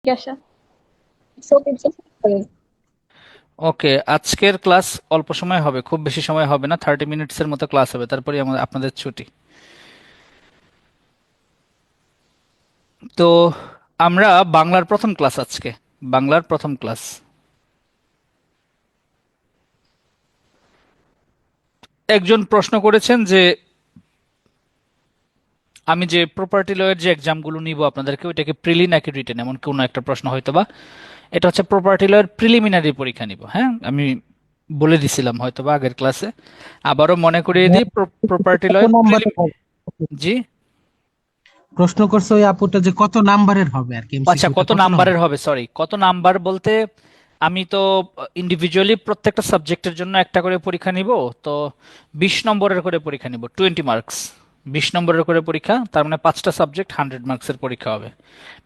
জিজ্ঞাসা। সতীর্থ সরকারের। ওকে, আজকের ক্লাস অল্প সময় হবে, খুব বেশি সময় হবে না, 30 মিনিটসের মতো ক্লাস হবে, তারপরে আমাদের আপনাদের ছুটি। তো আমরা বাংলার প্রথম ক্লাস আজকে, বাংলার প্রথম ক্লাস। একজন প্রশ্ন করেছেন যে আমি যে প্রপার্টি লয়ের যে এক্সামগুলো নিব আপনাদেরকে, ওইটাকে প্রিলি নাকি রিটেন, এমন কোনো একটা প্রশ্ন হয়তো বা। এটা হচ্ছে প্রপার্টি লয়ের প্রিলিমিনারি পরীক্ষা নিব। হ্যাঁ, আমি বলে দিছিলাম হয়তো বা আগের ক্লাসে, আবারও মনে করিয়ে দিই। প্রপার্টি কত লয়ের নাম্বারের হবে? জি। প্রশ্ন করছে ওই আপুটা যে কত নাম্বারের হবে আর কি, আচ্ছা, এমসিকিউটা কত কত নাম্বারের নাম্বার? হবে, সরি, কত নাম্বার বলতে আমি তো ইন্ডিভিজুয়ালি প্রত্যেকটা সাবজেক্টের জন্য একটা করে পরীক্ষা নিব। তো 20 নম্বরের করে পরীক্ষা নিব, 20 মার্কস। 20 নম্বরের করে পরীক্ষা, তার মানে 5টা সাবজেক্ট 100 মার্কসের পরীক্ষা হবে।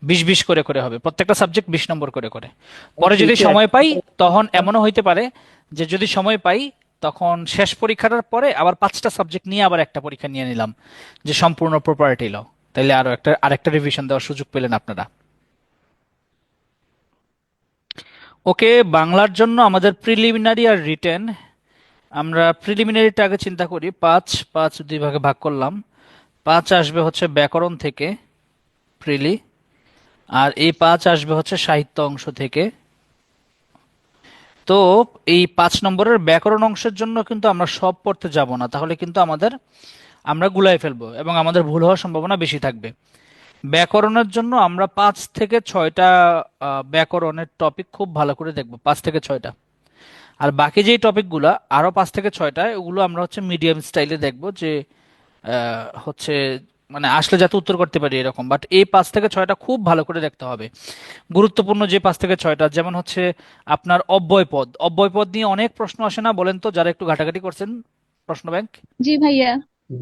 20 20 করে করে হবে, প্রত্যেকটা সাবজেক্ট 20 নম্বর করে করে। পরে যদি সময় পাই, তখন এমনও হইতে পারে যে যদি সময় পাই, তখন শেষ পরীক্ষাটার পরে আবার 5টা সাবজেক্ট নিয়ে আবার একটা পরীক্ষা নিয়ে নিলাম, যে সম্পূর্ণ প্রপার্টি ল। তাইলে আরেকটা রিভিশন দেওয়ার সুযোগ পেলেন আপনারা। ওকে, বাংলার জন্য আমাদের প্রিলিমিনারি আর রিটেন। আমরা প্রিলিমিনারিটা আগে চিন্তা করি। পাঁচ পাঁচ দুই ভাগে ভাগ করলাম। পাঁচ আসবে হচ্ছে ব্যাকরণ থেকে, প্রিলি। আর এই পাঁচ আসবে হচ্ছে সাহিত্য অংশ থেকে। তো এই 5 নম্বরের ব্যাকরণ অংশের জন্য কিন্তু আমরা সব পড়তে যাব না, তাহলে কিন্তু আমরা গুলাই ফেলবো এবং আমাদের ভুল হওয়ার সম্ভাবনা বেশি থাকবে। ব্যাকরণের জন্য আমরা 5 থেকে 6টা ব্যাকরণের টপিক খুব ভালো করে দেখবো, 5 থেকে 6টা। আর বাকি যেই টপিকগুলো আরো 5 থেকে 6টা, ওগুলো আমরা হচ্ছে মিডিয়াম স্টাইলে দেখবো, যে হচ্ছে মানে আসলে যাতে উত্তর করতে পারি এরকম। বাট এই 5 থেকে 6টা খুব ভালো করে দেখতে হবে। গুরুত্বপূর্ণ যে 5 থেকে 6টা, যেমন হচ্ছে আপনার অব্যয় পদ। অব্যয় পদ নিয়ে অনেক প্রশ্ন আসে না, বলেন তো, যারা একটু ঘাটাঘাটি করছেন প্রশ্ন ব্যাংক। জি ভাইয়া।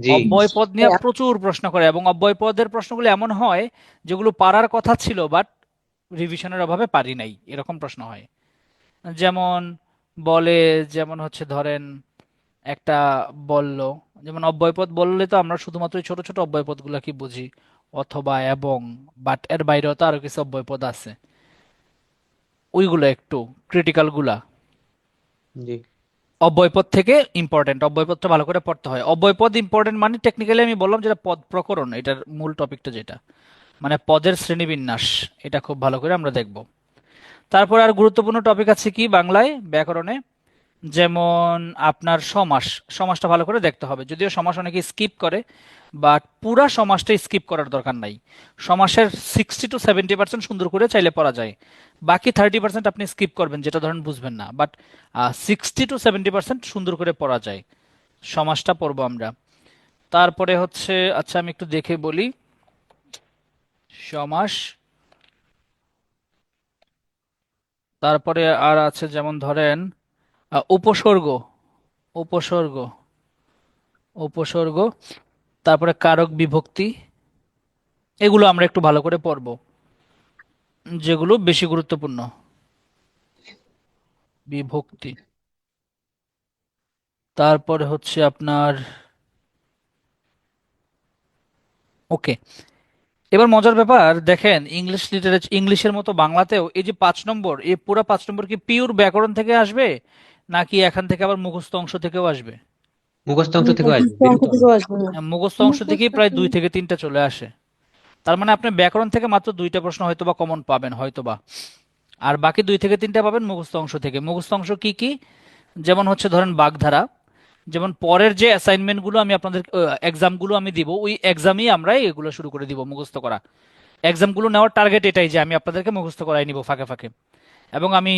জি। অব্যয় পদ নিয়ে প্রচুর প্রশ্ন করে, এবং অব্যয় পদের প্রশ্নগুলো এমন হয় যেগুলো পারার কথা ছিল, বাট রিভিশনের অভাবে পারি নাই, এরকম প্রশ্ন হয়। যেমন বলে, যেমন হচ্ছে ধরেন একটা বলল, যেমন অব্যয়পদ বললে তো আমরা শুধুমাত্র এই ছোট ছোট অব্যয়পদ গুলা কি বুঝি, অথবা, এবং, বাট এর বাইরেও তো আরো কিছু অব্যয়পদ আছে, ওইগুলো একটু ক্রিটিক্যাল গুলা। জি। অব্যয়পদ থেকে ইম্পর্টেন্ট, অব্যয়পদটা ভালো করে পড়তে হয়। অব্যয়পদ ইম্পর্টেন্ট মানে টেকনিক্যালি আমি বললাম যেটা পদ প্রকরণ, এটার মূল টপিকটা যেটা, মানে পদের শ্রেণীবিন্যাস, এটা খুব ভালো করে আমরা দেখব। তারপর আর গুরুত্বপূর্ণ টপিক আছে কি বাংলায় ব্যাকরণে, যেমন আপনার সমাস। সমাসটা ভালো করে দেখতে হবে, যদিও সমাস অনেকে স্কিপ করে, বাট পুরা সমাসটা স্কিপ করার দরকার নাই। সমাসের 60 to 70% সুন্দর করে চাইলে পড়া যায়, বাকি 30% আপনি স্কিপ করবেন, যেটা ধরেন বুঝবেন না, বাট 60 to 70% সুন্দর করে পড়া যায়। সমাসটা পড়বো আমরা। তারপরে হচ্ছে, আচ্ছা আমি একটু দেখে বলি, সমাস। তারপরে আর আছে যেমন ধরেন উপসর্গ। উপসর্গ। উপসর্গ। তারপরে কারক বিভক্তি। এগুলো আমরা একটু ভালো করে পড়বো, যেগুলো বেশি গুরুত্বপূর্ণ। বিভক্তি। তারপরে হচ্ছে আপনার, ওকে, এবার মজার ব্যাপার দেখেন, ইংলিশ লিটারেচার, ইংলিশের মতো বাংলাতেও এই যে 5 নম্বর, এই পুরো 5 নম্বর কি পিওর ব্যাকরণ থেকে আসবে, নাকি এখান থেকে আবার মুখস্থ অংশ থেকেও আসবে? মুখস্থ অংশ থেকেও আসবে, মুখস্থ অংশ দুটো হবে। থেকেও আসবে না। মুখস্থ অংশ থেকেই মুখস্থ প্রায় কি? 2 থেকে 3টা চলে আসে। তার মানে আপনি ব্যাকরণ থেকে মাত্র 2টা প্রশ্ন হয়তোবা কমন পাবেন হয়তোবা, আর বাকি 2 থেকে 3টা পাবেন মুখস্থ অংশ থেকে। মুখস্থ অংশ কি কি? যেমন হচ্ছে ধরেন বাগধারা। যেমন পরের যে অ্যাসাইনমেন্ট গুলো আমি আপনাদের, এক্সাম গুলো আমি দিব, ওই এক্সামই আমরা এগুলো শুরু করে দিব মুখস্থ করা। এক্সাম গুলো নেওয়ার টার্গেট এটাই যে আমি আপনাদেরকে মুখস্থ করাই নিব ফাঁকে ফাঁকে। এবং আমি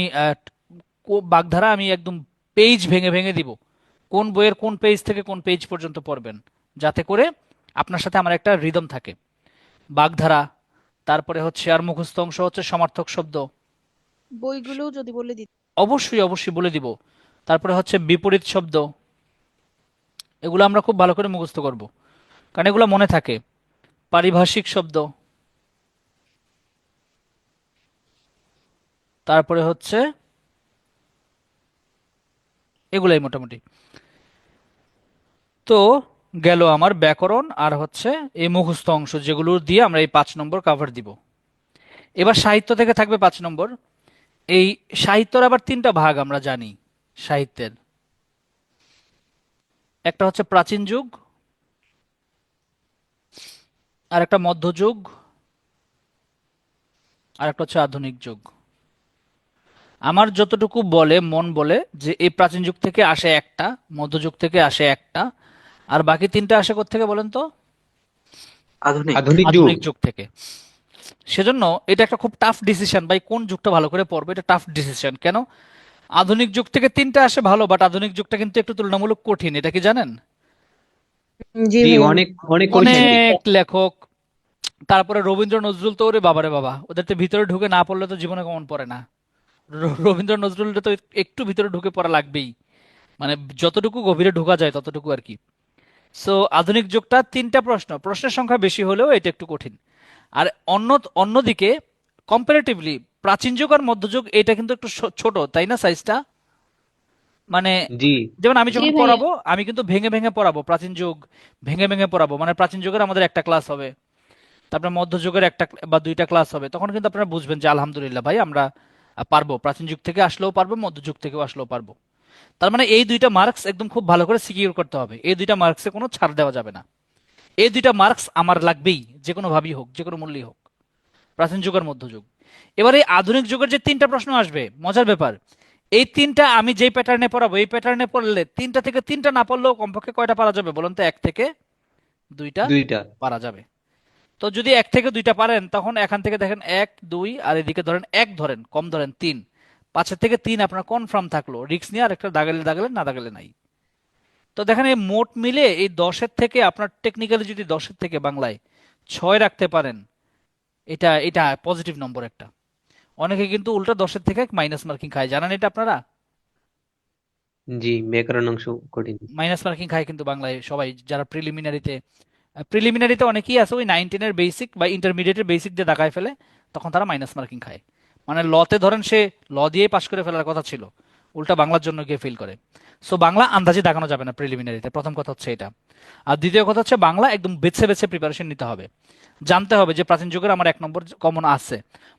বাগধারা আমি একদম পেজ ভেঙে ভেঙে দিব, কোন বইয়ের কোন পেজ থেকে কোন পেজ পর্যন্ত পড়বেন, যাতে করে আপনার সাথে আমার একটা রিদম থাকে। বাগধারা। তারপরে হচ্ছে আর মুখস্থ অংশ হচ্ছে সমার্থক শব্দ। বইগুলোও যদি বলে দিত। অবশ্যই অবশ্যই বলে দিব। তারপরে হচ্ছে বিপরীত শব্দ। এগুলো আমরা খুব ভালো করে মুখস্থ করব, কারণ এগুলো মনে থাকে। পারিভাষিক শব্দ। তারপরে হচ্ছে এগুলাই মোটামুটি। তো গেল আমার ব্যাকরণ আর হচ্ছে এই মুখস্থ অংশ, যেগুলো দিয়ে আমরা এই 5 নম্বর কাভার দিব। এবার সাহিত্য থেকে থাকবে 5 নম্বর। এই সাহিত্যের আবার 3টা ভাগ আমরা জানি সাহিত্যের। একটা হচ্ছে প্রাচীন যুগ, আর একটা মধ্যযুগ, আর একটা হচ্ছে আধুনিক যুগ। আমার যতটুকু বলে মন বলে যে এই প্রাচীন যুগ থেকে আসে একটা, মধ্যযুগ থেকে আসে একটা, আর বাকি 3টা আসে কোত্থেকে বলেন তো? আধুনিক। আধুনিক যুগ। আধুনিক যুগ থেকে। সেজন্য এটা একটা খুব টাফ ডিসিশন ভাই, কোন যুগটা ভালো করে পড়বে, এটা টাফ ডিসিশন। কেন? আধুনিক যুগ থেকে 3টা আসে ভালো, বাট আধুনিক যুগটা কিন্তু একটু তুলনামূলক কঠিন, এটা কি জানেন? জি জি, ভাইয়া। অনেক অনেক ঐতিহাসিক। অনেক লেখক, তারপরে রবীন্দ্র নজরুল তো ওরে বাবারে বাবা, ওদের তো ভিতরে ঢুকে না পড়লে তো জীবনে কমন পড়ে না। রবীন্দ্র নজরুলটা তো একটু ভিতরে ঢুকে পড়া লাগবেই, মানে যতটুকু গভীরে ঢোকা যায় ততটুকু আর কি। সো আধুনিক যুগটা 3টা প্রশ্নের সংখ্যা বেশি হলেও এটা একটু কঠিন। আর অন্যদিকে কম্পারেটিভলি প্রাচীন যুগ আর মধ্যযুগ এটা কিন্তু একটু ছোট, তাই না সাইজটা? মানে জি, যেমন আমি জি যখন ভাইয়া। পড়াবো আমি কিন্তু ভেঙে ভেঙে পড়াবো, প্রাচীন যুগ ভেঙে ভেঙে পড়াবো। মানে প্রাচীন যুগের আমাদের একটা ক্লাস হবে, তারপরে মধ্যযুগের একটা বা 2টা ক্লাস হবে, তখন কিন্তু আপনারা বুঝবেন যে আলহামদুলিল্লাহ ভাই আমরা পারবো, প্রাচীন যুগ থেকে আসলেও পারবো, মধ্যযুগ থেকেও আসলেও পারবো। তার মানে এই 2টা মার্কস একদম খুব ভালো করে সিকিউর করতে হবে, এই 2টা মার্কসে কোনো ছাড় দেওয়া যাবে না। এই 2টা মার্কস আমার লাগবেই, যে কোনো ভাবেই হোক, যে কোনো মূল্যেই হোক, প্রাচীন যুগ আর মধ্যযুগ। এবার এই আধুনিক যুগের যে 3টা প্রশ্ন আসবে, মজার ব্যাপার, এই 3টা আমি যেই প্যাটার্নে পড়াবো এই প্যাটার্নে পড়লে 3টা থেকে 3টা না পড়লেও কমপক্ষে কয়টা পারা যাবে বলুন তো? 1 থেকে 2টা 2টা। পারা যাবে। তো যদি 1 থেকে 2টা পারেন তখন এখান থেকে দেখেন 1 2, আর এদিকে ধরেন 1, ধরেন কম ধরেন 3, 5 থেকে 3 আপনার কনফার্ম থাকলো, রিস্ক নিয়ে আর একটা দাগালে দাগালে না দাগালে নাই। তো দেখেন এই মোট মিলে এই 10-এর থেকে আপনার টেকনিক্যালি যদি 10-এর থেকে বাংলায় 6 রাখতে পারেন, এটা এটা পজিটিভ নম্বর একটা। অনেকে কিন্তু উল্টা 10-এর থেকে মাইনাস মার্কিং খায়, জানেন এটা আপনারা? জি, ব্যাকরণ অংশ কঠিন। মাইনাস মার্কিং খায় কিন্তু বাংলায় সবাই, যারা প্রিলিমিনারিতে অনেকেই আছে ওই 9-10-এর বেসিক বা ইন্টারমিডিয়েটের বেসিক দিয়ে দাগায় ফেলে, তখন তারা মাইনাস মার্কিং খায়। মানে লতে ধরেন সে ল দিয়েই পাশ করে ফেলার কথা ছিল, উল্টা বাংলার জন্য গিয়ে ফেল করে। সো বাংলা আন্দাজে দাগানো যাবে না প্রিলিমিনারিতে, প্রথম কথা হচ্ছে এটা। আর দ্বিতীয় কথা হচ্ছে বাংলা একদম বেছে বেছে প্রিপারেশন নিতে হবে, জানতে হবে যে প্রাচীন যুগের আমার 1 নম্বর কমন আছে,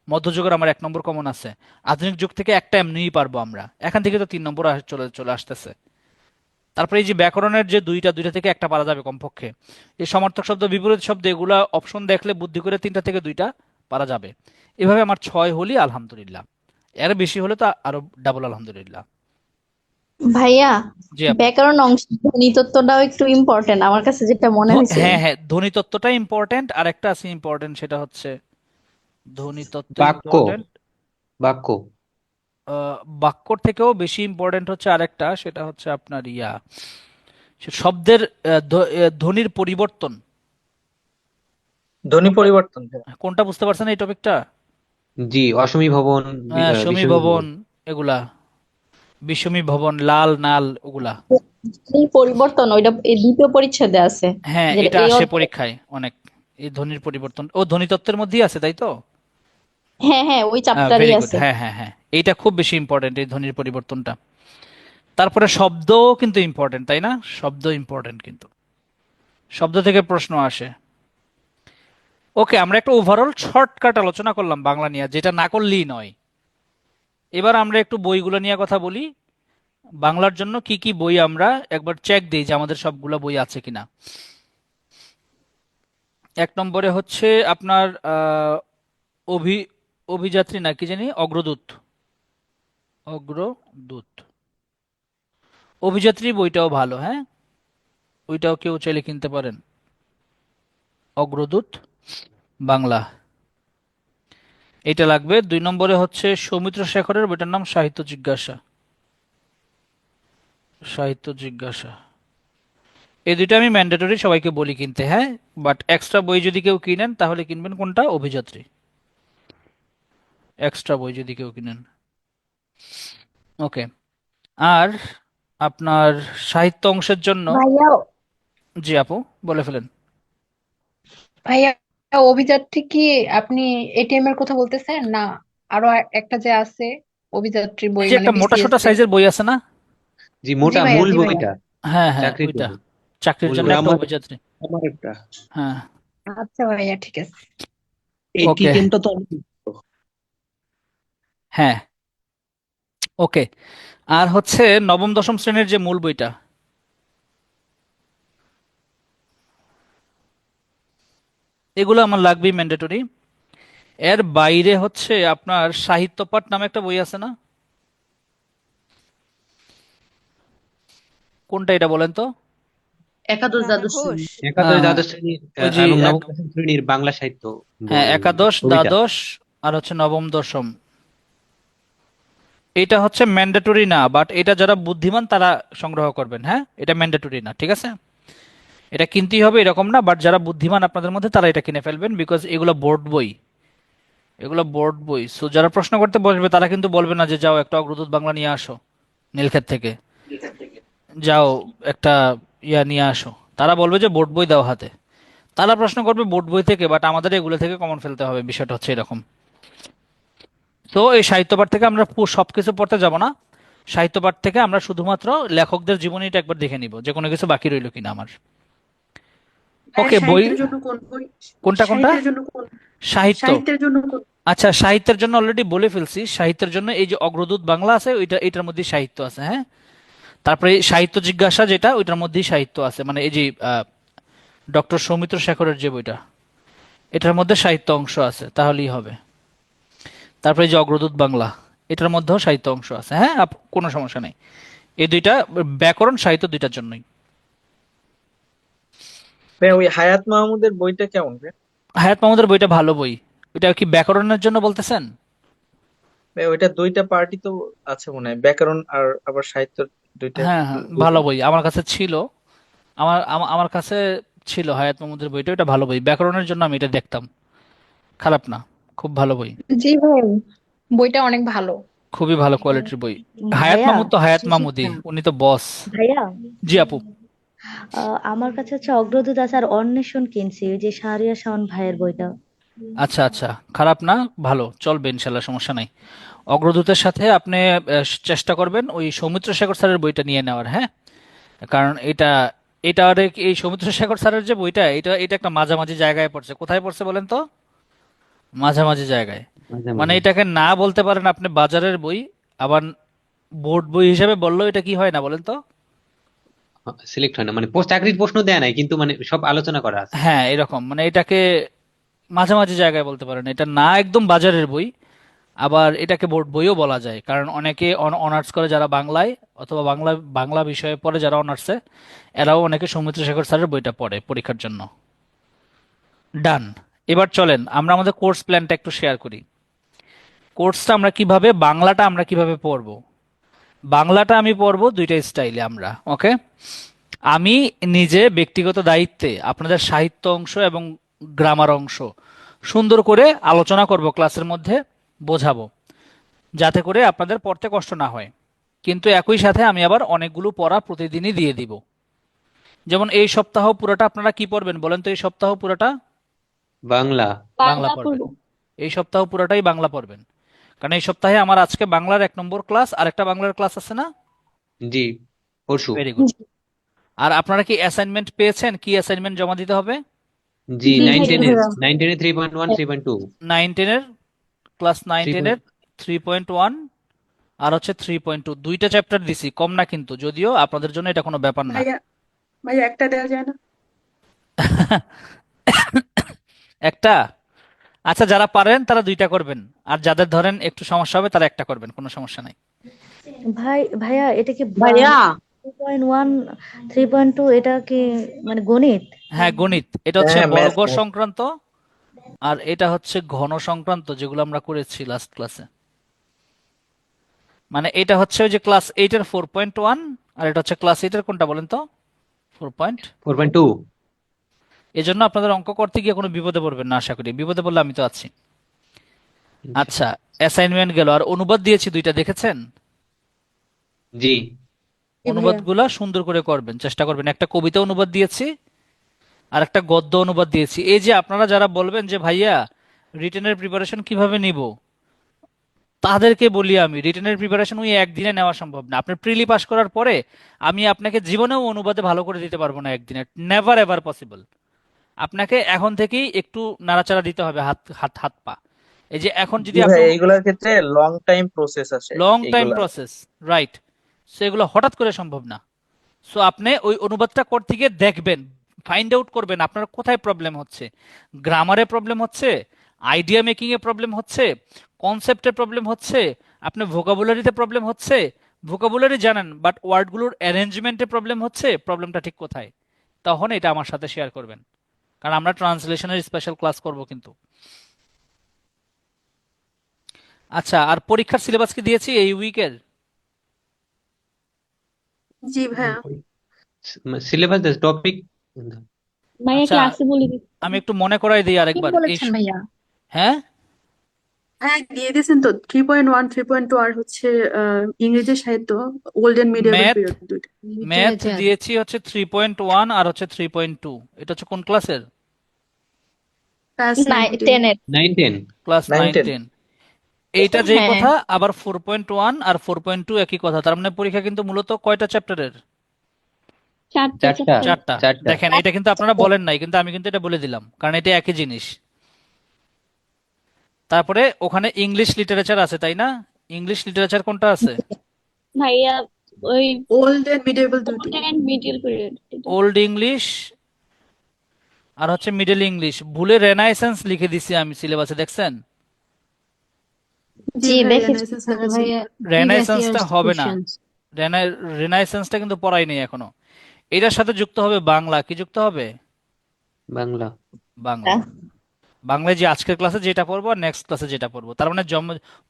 মধ্যযুগের আমার 1 নম্বর কমন আছে, আধুনিক যুগ থেকে একটা এমনিই পারবো আমরা, এখান থেকে তো 3 নম্বর চলে চলে আসতেছে। তারপরে এই যে ব্যাকরণের যে দুইটা থেকে একটা পারা যাবে কমপক্ষে, এই সমার্থক শব্দ বিপরীত শব্দ এগুলা অপশন দেখলে বুদ্ধি করে 3টা থেকে 2টা পারা যাবে। এভাবে আমার 6 হলি আলহামদুলিল্লাহ, এর বেশি হলে তো আরো ডাবল আলহামদুলিল্লাহ। ভাইয়া, জি আপু। ব্যাকরণ অংশ ধ্বনিতত্ত্বটাও একটু ইম্পর্টেন্ট আমার কাছে যেটা মনে হয়েছে। হ্যাঁ হ্যাঁ, ধ্বনিতত্ত্বটা ইম্পর্টেন্ট, আর একটা আছে ইম্পর্টেন্ট, সেটা হচ্ছে ধ্বনিতত্ত্ব বাক্য। ইম্পর্টেন্ট। বাক্য। বাক্যর থেকেও বেশি ইম্পর্টেন্ট হচ্ছে আরেকটা, সেটা হচ্ছে আপনার সে শব্দের ধ্বনির পরিবর্তন। ধ্বনি কোনটা পরিবর্তন। কোনটা বুঝতে পারছেন এই টপিকটা? জি, অসমী ভবন, সমী বিষমী ভবন, ভবন। এগুলা, বিষমী ভবন, লাল নাল, ওগুলা। এই পরিবর্তন ওইটা এই দ্বিতীয় পরিচ্ছেদে আছে, হ্যাঁ যেটা এটা এই আসে অধ্যায়ে। পরীক্ষায় অনেক, এই ধ্বনির পরিবর্তন ও ধ্বনিতত্ত্বের মধ্যেই আছে, তাই তো? হ্যাঁ হ্যাঁ, ওই চ্যাপ্টারই ভেরি গুড, আছে। হ্যাঁ হ্যাঁ হ্যাঁ, এইটা খুব বেশি ইম্পর্টেন্ট এই ধ্বনির পরিবর্তনটা। তারপরে শব্দও কিন্তু ইম্পর্টেন্ট, তাই না? শব্দ ইম্পর্টেন্ট কিন্তু, শব্দ থেকে প্রশ্ন আসে। ওকে, আমরা একটা ওভারঅল শর্টকাট আলোচনা করলাম বাংলা নিয়ে, যেটা না করলেই নয়। এবার আমরা একটু বইগুলো নিয়ে কথা বলি। বাংলার জন্য কি কি বই আমরা একবার চেক দিই যে আমাদের সবগুলো বই আছে কিনা। 1 নম্বরে হচ্ছে আপনার অভি অভিযাত্রী না কি জানি, অগ্রদূত, অগ্রদূত। অভিযাত্রী বইটাও ভালো, হ্যাঁ, ওইটাও কেউ চাইলে কিনতে পারেন, অগ্রদূত বাংলা, এটা লাগবে। 2 নম্বরে হচ্ছে সৌমিত্র শেখরের বইটার নাম সাহিত্য জিজ্ঞাসা, সাহিত্য জিজ্ঞাসা। এই দুইটা আমি ম্যান্ডেটরি সবাইকে বলি কিনতে, হ্যাঁ, বাট এক্সট্রা বই যদি কেউ কিনেন তাহলে কিনবেন কোনটা? অভিযাত্রী, এক্সট্রা বই যদি কেউ কিনেন। ওকে। আর আপনার সাহিত্য অংশের জন্য, ভাইয়া জি আপু বলে ফেলেন। ভাইয়া অভিযাত্রী কি আপনি এটিএম এর কথা বলতেছেন না? আরো একটা যে আছে অভিযাত্রী এই বই যে মানে একটা মোটা সোটা বিসিএস এর। সাইজের বই আছে না? জি, জি মোটা ভাইয়া, মূল জি ভাইয়া। বইটা। হ্যাঁ হ্যাঁ, চাকরির ওইটা জন্য চাকরির মূল জন্য বই। একটা আমার অভিযাত্রী। আমার একটা হ্যাঁ। আচ্ছা ভাইয়া, ঠিক আছে। এই ওকে। টিটেমটা তো অনেক হ্যাঁ, ওকে। আর হচ্ছে নবম দশম শ্রেণীর যে মূল বইটা, এগুলো আমার লাগবেই ম্যান্ডেটরি। এর বাইরে হচ্ছে আপনার সাহিত্য পাঠ নামে একটা বই আছে না? কোনটা এটা বলেন তো? একাদশ রামের দ্বাদশ ঘোষ। শ্রেণী। একাদশ হ্যাঁ, দ্বাদশ শ্রেণীর ওই যে এবং এক, নবম দশম শ্রেণীর বাংলা সাহিত্য হ্যাঁ, একাদশ কবিতা। দ্বাদশ আর হচ্ছে নবম দশম। এটা হচ্ছে ম্যান্ডেটরি না, বাট এটা যারা বুদ্ধিমান তারা সংগ্রহ করবেন। হ্যাঁ, এটা ম্যান্ডেটরি না, ঠিক আছে? এটা কিনতেই হবে এরকম না, বাট যারা বুদ্ধিমান আপনাদের মধ্যে তারা এটা কিনে ফেলবেন, বিকজ এগুলো বোর্ড বই। এগুলো বোর্ড বই, সো যারা প্রশ্ন করতে বসবে তারা কিন্তু বলবে না যে যাও একটা অগ্রদূত বাংলা নিয়ে আসো নীলক্ষেত থেকে, যাও একটা ইয়া নিয়ে আসো। তারা বলবে যে বোর্ড বই দাও হাতে। তারা প্রশ্ন করবে বোর্ড বই থেকে, বাট আমাদের এগুলো থেকে কমন ফেলতে হবে, বিষয়টা হচ্ছে এরকম। তো এই সাহিত্য পাঠ থেকে আমরা সবকিছু পড়তে যাব না। সাহিত্য পাঠ থেকে আমরা শুধুমাত্র লেখকদের জীবনীটা একবার দেখে নিব, যে কোনো কিছু বাকি রইলো কিনা আমার। ভাইয়া ওকে, বই সাহিত্যের জন্য কোন বই? কোনটা কোনটা? সাহিত্যের জন্য কোন? সাহিত্য। সাহিত্যের জন্য কোন? আচ্ছা, সাহিত্যের জন্য অলরেডি বলে ফেলছি। সাহিত্যের জন্য এই যে অগ্রদূত বাংলা আছে, ওইটা এটার মধ্যেই সাহিত্য আছে। হ্যাঁ, তারপরে এই সাহিত্য জিজ্ঞাসা যেটা, ওইটার মধ্যেই সাহিত্য আছে, মানে এই যে ডক্টর সৌমিত্র শেখরের যে বইটা, এটার মধ্যে সাহিত্য অংশ আছে, তাহলেই হবে। তারপরে এই যে অগ্রদূত বাংলা, এটার মধ্যেও সাহিত্য অংশ আছে। হ্যাঁ, কোনো সমস্যা নেই। এই দুইটা, ব্যাকরণ সাহিত্য দুইটার জন্যই। ভাইয়া ওই হায়াত মাহমুদের বইটা কেমন ভাইয়া? হায়াত মাহমুদের বইটা ভালো বই। ওইটা কি ব্যাকরণের জন্য বলতেছেন? ভাইয়া ওইটা দুইটা পার্টি তো আছে মনে হয়, ব্যাকরণ আর আবার সাহিত্য দুইটা হ্যাঁ হ্যাঁ, দুইটা। ভালো বই আমার কাছে ছিল। আমার কাছে ছিল হায়াত মাহমুদের বইটা, ওটা ভালো বই। ব্যাকরণের জন্য আমি এটা দেখতাম, খারাপ না, খুব ভালো বই। জি ভাই, বইটা অনেক ভালো। খুবই ভালো কোয়ালিটির বই। হায়াত ভাইয়া, মাহমুদ তো হায়াত মাহমুদি, সুশিক্ষা উনি তো বস। ভাইয়া, জি আপু। আমার কাছে হচ্ছে অগ্রদূত আছে আর অন্বেষণ কিনছি, ওই যে শাহরিয়ার শাওন ভাইয়ের বইটা। আচ্ছা আচ্ছা, খারাপ না, ভালো, চলবে ইনশাল্লাহ, সমস্যা নাই। অগ্রদূতের সাথে আপনি চেষ্টা করবেন ওই সৌমিত্র শেখর স্যারের বইটা নিয়ে নেওয়ার। হ্যাঁ, কারণ এটা এই সৌমিত্র শেখর স্যারের যে বইটা, এটা এটা একটা মাঝামাঝি জায়গায় পড়ছে। কোথায় পড়ছে বলেন তো? মাঝামাঝি জায়গায়। মাঝে মানে মাঝে এটাকে না বলতে পারেন আপনি বাজারের বই, আবার বোর্ড বই হিসেবে বললেও এটা কি হয় না বলেন তো? সিলেক্ট হয় না, মানে চাকরির প্রশ্ন দেয় নাই, কিন্তু মানে সব আলোচনা করা আছে। হ্যাঁ, এরকম, মানে এটাকে মাঝামাঝি জায়গায় বলতে পারেন। এটা না একদম বাজারের বই, আবার এটাকে বোর্ড বইও বলা যায়, কারণ অনেকে অনার্স করে যারা বাংলায়, অথবা বাংলা বাংলা বিষয়ে পড়ে যারা অনার্সে, এরাও অনেকে সৌমিত্র শেখর স্যারের বইটা পড়ে পরীক্ষার জন্য। ডান। এবার চলেন আমরা আমাদের কোর্স প্ল্যানটা একটু শেয়ার করি। কোর্সটা বাংলাটা আমরা কিভাবে পড়বো। বাংলাটা আমি পড়বো দুইটা স্টাইলে আমরা, ওকে? আমি নিজে ব্যক্তিগত দায়িত্বে আপনাদের সাহিত্য অংশ এবং গ্রামার অংশ সুন্দর করে আলোচনা করব, ক্লাসের মধ্যে বোঝাবো, যাতে করে আপনাদের পড়তে কষ্ট না হয়। কিন্তু একই সাথে আমি আবার অনেকগুলো পড়া প্রতিদিনই দিয়ে দিব। যেমন এই সপ্তাহ পুরোটা আপনারা কি পড়বেন বলেন তো? এই সপ্তাহ পুরোটা বাংলা। বাংলা পড়বেন। এই সপ্তাহ পুরোটাই বাংলা পড়বেন, কারণ এই সপ্তাহে আমার আজকে বাংলার 1 নম্বর ক্লাস, আরেকটা বাংলার ক্লাস আছে না? জি, পরশু। Very good. আর আপনারা কি অ্যাসাইনমেন্ট পেয়েছেন? কি অ্যাসাইনমেন্ট জমা দিতে হবে? জি, জি নাইন জি টেনের ভাইয়া। 3.1 3.2 9-10-এর, ক্লাস 9-10-এর 3. 3.1 আর হচ্ছে 3.2, দুইটা চ্যাপ্টার দিছি, কম না কিন্তু, যদিও আপনাদের জন্য এটা কোনো ব্যাপার না। ভাইয়া ভাইয়া একটা দেওয়া যায় না? একটা? আচ্ছা, যারা পারেন তারা দুইটা করবেন, আর যাদের ধরেন একটু সমস্যা হবে তারা একটা করবেন, কোনো সমস্যা নাই। ভাইয়া, এটা কি ভাইয়া 2.1 3.2 এটা কি মানে গণিত? হ্যাঁ, গণিত। এটা হচ্ছে হ্যাঁ, ম্যাথ। বর্গ সংক্রান্ত, আর এটা হচ্ছে ঘন সংক্রান্ত, যেগুলো আমরা করেছি লাস্ট ক্লাসে। মানে এটা হচ্ছে ওই যে ক্লাস 8-এর 4.1, আর এটা হচ্ছে ক্লাস 8-এর কোনটা বলেন তো? 4. 4.2। এই জন্য আপনাদের অঙ্ক করতে গিয়ে কোনো বিপদে পড়বেন না, আশা করি। বিপদে পড়লে আমি তো আছি। আচ্ছা, অ্যাসাইনমেন্ট গেল, আর অনুবাদ দিয়েছি দুইটা, দেখেছেন? জি, অনুবাদগুলা সুন্দর করে করবেন, চেষ্টা করবেন। একটা কবিতা অনুবাদ দিয়েছি, আর একটা গদ্য অনুবাদ দিয়েছি। এই যে আপনারা যারা বলবেন যে ভাইয়া রিটেনের প্রিপারেশন কিভাবে নিব, তাদেরকে বলি আমি, রিটেনের প্রিপারেশন ওই একদিনে নেওয়া সম্ভব না। আপনি প্রিলি পাস করার পরে আমি আপনাকে জীবনেও অনুবাদে ভালো করে দিতে পারবো না একদিনে, নেভার এভার পসিবল। আপনাকে এখন থেকেই একটু নাড়াচাড়া দিতে হবে, হাত হাত হাত পা। এই যে এখন যদি জি আপনি ভাই, এইগুলোর ক্ষেত্রে লং টাইম প্রসেস আছে লং টাইম এইগুলা। প্রসেস, রাইট, সেগুলো হঠাৎ করে সম্ভব না। সো আপনি ওই অনুবাদটা করতে গিয়ে দেখবেন, ফাইন্ড আউট করবেন আপনার কোথায় প্রবলেম হচ্ছে। গ্রামারে প্রবলেম হচ্ছে, আইডিয়া মেকিং এ প্রবলেম হচ্ছে, কনসেপ্টে প্রবলেম হচ্ছে, আপনার ভোকাবুলারিতে প্রবলেম হচ্ছে। ভোকাবুলারি জানেন বাট ওয়ার্ডগুলোর অ্যারেঞ্জমেন্টে প্রবলেম হচ্ছে, প্রবলেমটা ঠিক কোথায়, তখন এটা আমার সাথে শেয়ার করবেন, কারণ আমরা ট্রান্সলেশনের স্পেশাল ক্লাস করব কিন্তু। আচ্ছা, আর পরীক্ষার সিলেবাস কি দিয়েছি এই উইকের? জি ভাইয়া। Syllabus topic. ভাইয়া আচ্ছা, ক্লাসে বলে দিচ্ছি। আমি একটু মনে করাই দিই ঠিক আরেকবার বলেছেন ভাইয়া। হ্যাঁ, হ্যাঁ দিয়ে দিয়েছেন তো, 3.1 3.2 আর হচ্ছে ইংরেজি সাহিত্য, old and medieval math period দুইটা। ম্যাথ লিটারেচার দিয়েছি হচ্ছে 3.1 আর হচ্ছে 3.2। এটা হচ্ছে কোন ক্লাসের? ক্লাস 9 10। 10-এর। 9 10। ক্লাস 9 9-10। 10। এইটা যেই হ্যাঁ, কথা, আবার 4.1 আর 4.2 একই কথা। তার মানে পরীক্ষা কিন্তু মূলত কয়টা চ্যাপ্টারের? 4টে চারটা চ্যাপ্টার। চারটা। চারটা দেখেন, এটা কিন্তু আপনারা বলেন নাই, কিন্তু আমি কিন্তু এটা বলে দিলাম, কারণ এটা একই জিনিস। তারপরে ওখানে ইংলিশ লিটারেচার আছে, তাই না? ইংলিশ লিটারেচার কোনটা আছে? ভাইয়া ওই ওল্ড এন্ড মিডিয়েবল দুটো। ওল্ড এন্ড মিডল পিরিয়ড এটা। ওল্ড ইংলিশ আর হচ্ছে মিডল ইংলিশ। ভুলে রেনাইসেন্স লিখে দিছি আমি সিলেবাসে, দেখছেন? জি জি ভাইয়া, দেখেছি রেনাইসেন্স স্যার লেখা ছিল। ভাইয়া। রেনাইসেন্সটা হবে না, রেনাইসেন্সটা কিন্তু পড়াই নেই এখনো। এটার সাথে যুক্ত হবে বাংলা। কি যুক্ত হবে? বাংলা। বাংলা। বাংলায় যে আজকের ক্লাসে যেটা পড়বো আর নেক্সট ক্লাসে যেটা পড়বো, তার মানে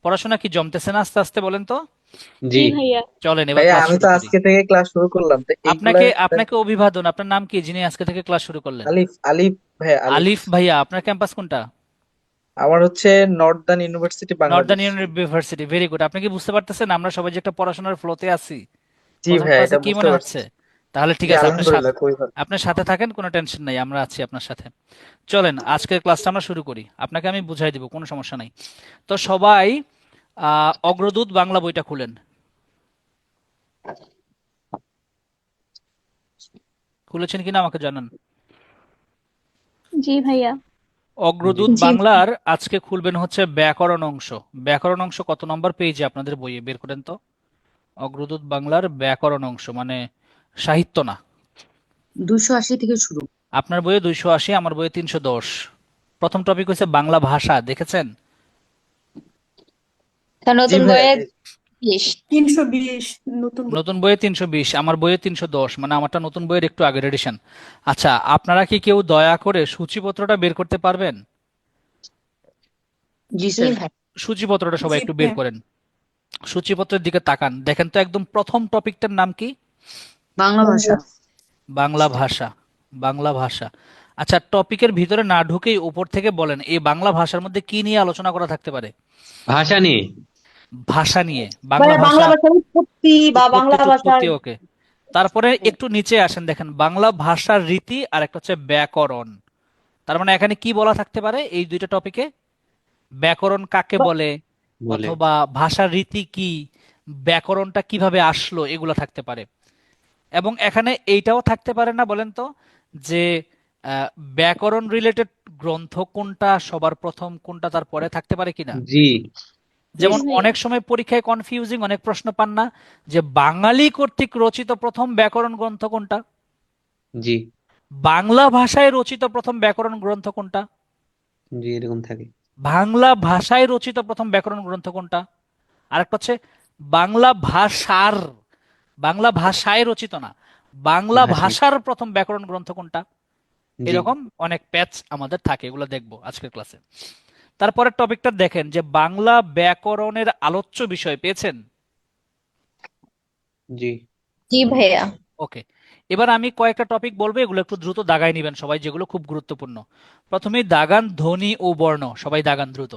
পড়াশোনা কি জমতেছে না আস্তে আস্তে, বলেন তো? জি। জি ভাইয়া। চলেন এবার ভাইয়া ক্লাস আমি শুরু তো করি। আজকে থেকে ক্লাস শুরু করলাম, তো এইগুলা আপনাকে আপনাকে অভিবাদন। আপনার নাম কি, যিনি আজকে থেকে ক্লাস শুরু করলেন? আলিফ। আলিফ ভাইয়া, আলিফ। আলিফ ভাইয়া। আপনার ক্যাম্পাস কোনটা? আমার হচ্ছে Northern university Northern Bangladesh. University, very good. আপনি কি বুঝতে পারতেছেন আমরা সবাই যে একটা পড়াশোনার ফ্লোতে আছি? জি প্রথম ভাইয়া, ক্লাসে এটা কি বুঝতে মনে পারছি। হচ্ছে? তাহলে ঠিক জি আছে, আলহামদুলিল্লাহ, খুবই ভালো। আপনার সাথে থাকেন, কোনো টেনশন নাই, আমরা আছি আপনার সাথে। চলেন আজকের ক্লাসটা আমরা শুরু করি, আপনাকে আমি বুঝাই দিব, কোনো সমস্যা নাই। তো সবাই অগ্রদূত বাংলা বইটা খুলেন। খুলেছেন কিনা আমাকে জানান। জি ভাইয়া। অগ্রদূত জি বাংলার আজকে খুলবেন হচ্ছে ব্যাকরণ অংশ। ব্যাকরণ অংশ কত নম্বর পেজে আপনাদের বইয়ে বের করেন তো? অগ্রদূত বাংলার ব্যাকরণ অংশ, মানে সাহিত্য না। 280 থেকে শুরু। আপনার বইয়ে 280, আমার বইয়ে 310। প্রথম টপিক হচ্ছে বাংলা ভাষা, দেখেছেন? তা জি নতুন ভাইয়া, বইয়ে 20। 320 নতুন বই। নতুন বইয়ে 320, আমার বইয়ে 310, মানে আমারটা নতুন বইয়ের একটু আগের এডিশন। আচ্ছা, আপনারা কি কেউ দয়া করে সূচিপত্রটা বের করতে পারবেন? জি জি স্যার। ভাই। সূচিপত্রটা সবাই জি একটু বের ভাইয়া। করেন। সূচিপত্রের দিকে তাকান, দেখেন তো একদম প্রথম টপিকটার নাম কি? বাংলা ভাষা। বাংলা ভাষা। বাংলা ভাষা। আচ্ছা, টপিকের ভিতরে না ঢুকেই উপর থেকে বলেন এই বাংলা ভাষার মধ্যে কি নিয়ে আলোচনা করা থাকতে পারে? ভাষা নিয়ে। ভাষা নিয়ে। মানে বাংলা বাংলা ভাষা, ভাষার উৎপত্তি বা বাংলা ভাষার উৎপত্তি, ওকে। তারপরে একটু নিচে আসেন, দেখেন বাংলা ভাষার রীতি আর একটা হচ্ছে ব্যাকরণ। তার মানে এখানে কি বলা থাকতে পারে এই দুইটা টপিকে? ব্যাকরণ কাকে বলে, বলে। অথবা ভাষার রীতি কি, ব্যাকরণটা কিভাবে আসলো, এগুলো থাকতে পারে। এবং এখানে এইটাও থাকতে পারে না বলেন তো, যে আহ, ব্যাকরণ রিলেটেড গ্রন্থ কোনটা সবার প্রথম, কোনটা তারপরে, থাকতে পারে কিনা? জি। যেমন জি ভাইয়া। অনেক সময় পরীক্ষায় কনফিউজিং অনেক প্রশ্ন পান না, যে বাঙালি কর্তৃক রচিত প্রথম ব্যাকরণ গ্রন্থ কোনটা, জি। বাংলা ভাষায় রচিত প্রথম ব্যাকরণ গ্রন্থ কোনটা, জি, এরকম থাকে। বাংলা ভাষায় রচিত প্রথম ব্যাকরণ গ্রন্থ কোনটা, আরেকটা হচ্ছে বাংলা ভাষার, বাংলা ভাষায় রচিত না, বাংলা ভাষী। ভাষার প্রথম ব্যাকরণ গ্রন্থ কোনটা। জি। এরকম অনেক প্যাচ আমাদের থাকে, এগুলো দেখবো আজকের ক্লাসে। তারপরের টপিকটা দেখেন, যে বাংলা ব্যাকরণের আলোচ্য বিষয় পেয়েছেন? জি। জি ভাইয়া। ওকে, এবার আমি কয়েকটা টপিক বলবো, এগুলো একটু দ্রুত দাগায় নিবেন সবাই, যেগুলো খুব গুরুত্বপূর্ণ। প্রথমেই দাগান ধ্বনি ও বর্ণ, সবাই দাগান দ্রুত।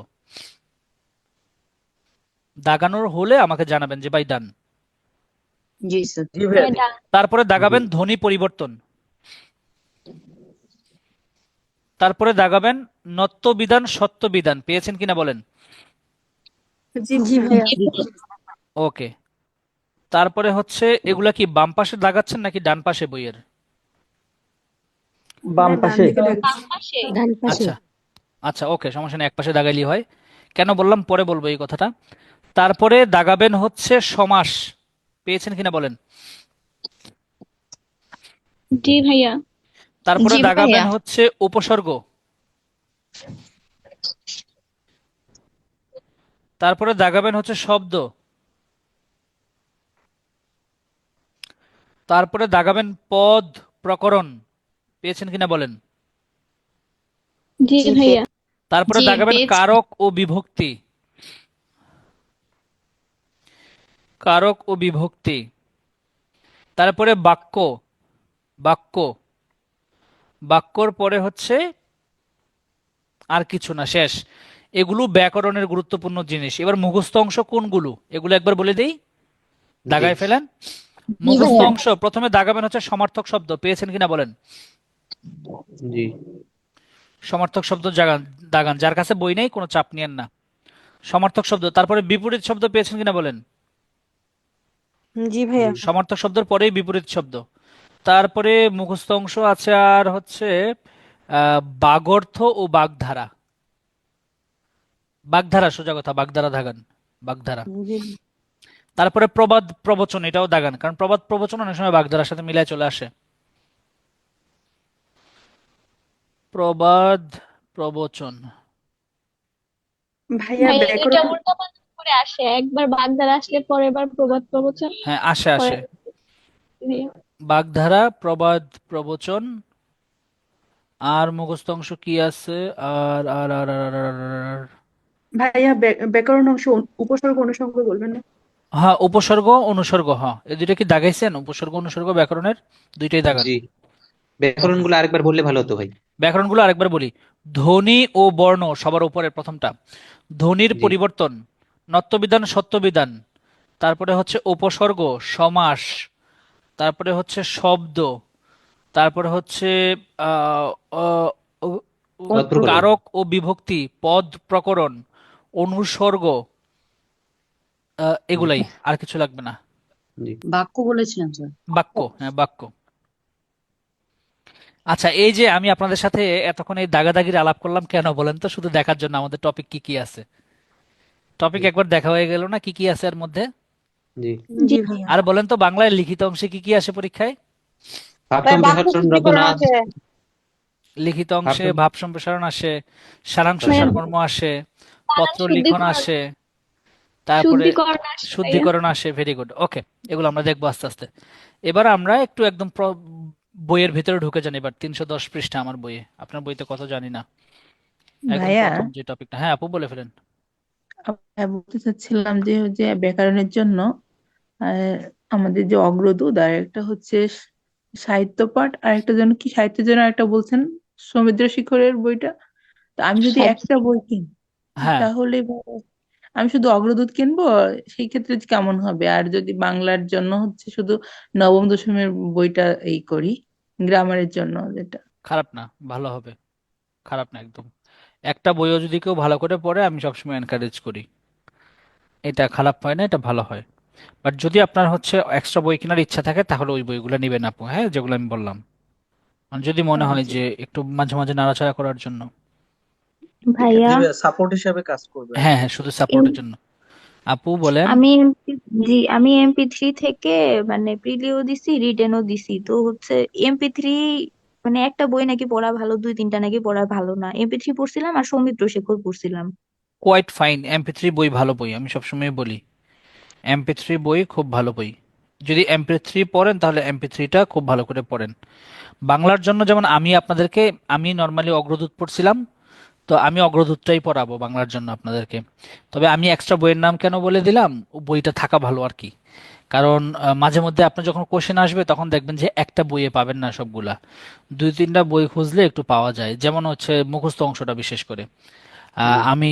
দাগানোর হলে আমাকে জানাবেন যে ভাই ডান। জি স্যার। জি ভাইয়া। ভাইয়া তারপরে দাগাবেন ধ্বনি পরিবর্তন। তারপরে দাগাবেন নত্য বিধান সত্য বিধান, পেয়েছেন কিনা বলেন? জি জি ভাইয়া। ভাইয়া। জি স্যার। ওকে। তারপরে হচ্ছে এগুলা কি বাম পাশে দাগাচ্ছেন নাকি ডান পাশে বইয়ের? বাম পাশে। বাম পাশে। ডান পাশে। আচ্ছা, আচ্ছা, ওকে, সমস্যা নেই, এক পাশে দাগাইলি হয়। কেন বললাম পরে বলবো এই কথাটা। তারপরে দাগাবেন হচ্ছে সমাস, পেয়েছেন কিনা বলেন। জি ভাইয়া। তারপরে জি দাগাবেন ভাইয়া। হচ্ছে উপসর্গ, তারপরে দাগাবেন হচ্ছে শব্দ, তারপরে দাগাবেন পদ প্রকরণ, পেয়েছেন কিনা বলেন। জি ভাইয়া। তারপরে জি দাগাবেন পেয়েছি। কারক ও বিভক্তি, কারক ও বিভক্তি। তারপরে বাক্য, বাক্য, বাক্যর পরে হচ্ছে আর কিছু না, শেষ। এগুলো ব্যাকরণের গুরুত্বপূর্ণ জিনিস। এবার মুখস্থ অংশ কোনগুলো এগুলো একবার বলে দেই, জি দাগায় ফেলেন। জি মুখস্থ ভাইয়া। অংশ প্রথমে দাগাবেন হচ্ছে সমার্থক শব্দ, পেয়েছেন কিনা বলেন। জি সমার্থক শব্দ দাগান, দাগান, যার কাছে বই নেই কোনো চাপ নিয়েন না। সমার্থক শব্দ, তারপরে বিপরীত শব্দ পেয়েছেন কিনা বলেন। জি ভাইয়া। সমার্থক শব্দের পরেই বিপরীত শব্দ। তারপরে মুখস্থ অংশ আছে আর হচ্ছে বাগর্থ ও বাগধারা, বাগধারা সোজা কথা, বাগধারা দাগান, বাগধারা। জি তারপরে প্রবাদ প্রবচন, এটাও দাগান, কারণ প্রবাদ প্রবচন অনেক সময় বাগধারার সাথে মিলায় চলে আসে। প্রবাদ প্রবচন, ভাইয়া ভাইয়া এটা ব্যাকরণ উল্টাপাল্টা করে আসে, একবার বাগদারা আসলে পরের বার প্রবাদ প্রবচন হ্যাঁ আসে পরে। আসে। বাগধারা, প্রবাদ প্রবচন, আর মুখস্থ অংশ কি আছে, আর আর আর আর আর আর- আর- ভাইয়া ব্যাকরণ অংশ উপসর্গ অনুসর্গ বলবেন না? হ্যাঁ উপসর্গ অনুসর্গ, হ্যাঁ এই দুইটা কি দাগাইছেন, উপসর্গ অনুসর্গ ব্যাকরণের দুইটাই দাগান। জি ব্যাকরণ গুলো আরেকবার বললে ভালো হতো ভাই। ব্যাকরণগুলো আরেকবার বলি। ধ্বনি ও বর্ণ সবার উপরে প্রথমটা, ধ্বনির জি পরিবর্তন, নত্যবিধান সত্যবিধান, তারপরে হচ্ছে উপসর্গ, সমাস, তারপরে হচ্ছে শব্দ, তারপরে হচ্ছে আহ, আহ, উ- পদ প্রকরণ। কারক ও বিভক্তি, পদ প্রকরণ, অনুসর্গ, জি এগুলাই, আর কিছু লাগবে না। জি বাক্য বলেছিলাম স্যার। বাক্য, হ্যাঁ বাক্য। আচ্ছা, এই যে আমি আপনাদের সাথে এতক্ষণ এই দাগাদাগির আলাপ করলাম কেন বলেন তো, শুধু দেখার জন্য আমাদের টপিক কি কি আছে। টপিক জি একবার দেখা হয়ে গেল না কি কি আছে এর মধ্যে। জি জি ভাইয়া। আর বলেন তো বাংলায় লিখিত অংশে কি কি আসে পরীক্ষায়। ভাব ভাই বাক্য সম্প্রসারণ শুদ্ধিকরণ রচনা, আছে। লিখিত ভাব অংশে ভাব সম্প্রসারণ আসে, সারাংশ ভাইয়া সারমর্ম আসে, পত্র লিখন শুদ্ধিকরণ, আসে, তারপরে শুদ্ধিকরণ আসে ভাইয়া। শুদ্ধিকরণ আসে। ভেরি গুড, ওকে। এগুলো আমরা দেখবো আস্তে আস্তে। এবার আমরা একটু একদম বইয়ের ভিতরে ঢুকে যান। এবার 310 পৃষ্ঠা আমার বইয়ে, আপনার বইতে কত জানি না। একদম ভাইয়া, প্রথম যে টপিকটা, হ্যাঁ আপু বলে ফেলেন। বলতে চাচ্ছিলাম যে যে ব্যাকরণের জন্য আহ, আমাদের যে অগ্রদূত আর একটা হচ্ছে সাহিত্য পাঠ আর একটা যেন কি সাহিত্যের জন্য একটা বলছেন সমুদ্র শিখরের বইটা। তো আমি যদি একটা বই কিনি হ্যাঁ তাহলে আমি শুধু অগ্রদূত কিনবো, সেই ক্ষেত্রে কেমন হবে? আর যদি বাংলার জন্য হচ্ছে শুধু নবম দশমের বইটা এই করি, গ্রামারের জন্য যেটা। খারাপ না, ভালো হবে, খারাপ না একদম। একটা বইও যদি কেউ ভালো করে পড়ে আমি সবসময় এনকারেজ করি, এটা খারাপ হয় না, এটা ভালো হয়। বাট যদি আপনার হচ্ছে এক্সট্রা বই কেনার ইচ্ছা থাকে তাহলে ওই বইগুলো নিবেন আপু, হ্যাঁ যেগুলো আমি বললাম। আর যদি মনে হয় জি যে একটু মাঝে মাঝে নাড়াচাড়া করার জন্য, ভাইয়া জি ভাইয়া, সাপোর্ট হিসাবে কাজ করবে আর হ্যাঁ কি। হ্যাঁ শুধু সাপোর্টের জন্য। আপু বলেন। আমি জি আমি MP3 থেকে মানে প্রিলিও দিছি, রিটেনও দিছি, তো হচ্ছে MP3 মানে একটা বই নাকি পড়া ভালো, দুই তিনটা নাকি পড়া ভালো না। MP3 পড়ছিলাম আর সৌমিত্র শেখর পড়ছিলাম। কোয়াইট ফাইন, MP3 বই ভালো বই, আমি সবসময় বলি MP3 বই খুব ভালো বই। যদি MP3 পড়েন তাহলে MP3টা খুব ভালো করে পড়েন। বাংলার জন্য যেমন আমি আপনাদেরকে, আমি নর্মালি অগ্রদূত পড়ছিলাম, তো আমি অগ্রদূতটাই পড়াবো বাংলার জন্য আপনাদেরকে। তবে আমি এক্সট্রা বইয়ের নাম কেন বলে দিলাম, ও বইটা থাকা ভালো আর কি। কারণ মাঝে মধ্যে আপনার যখন কোশ্চেন আসবে তখন দেখবেন যে একটা বইয়ে পাবেন না সবগুলা, দুই তিনটা বই খুঁজলে একটু পাওয়া যায়। যেমন হচ্ছে মুখস্থ অংশটা বিশেষ করে জি আমি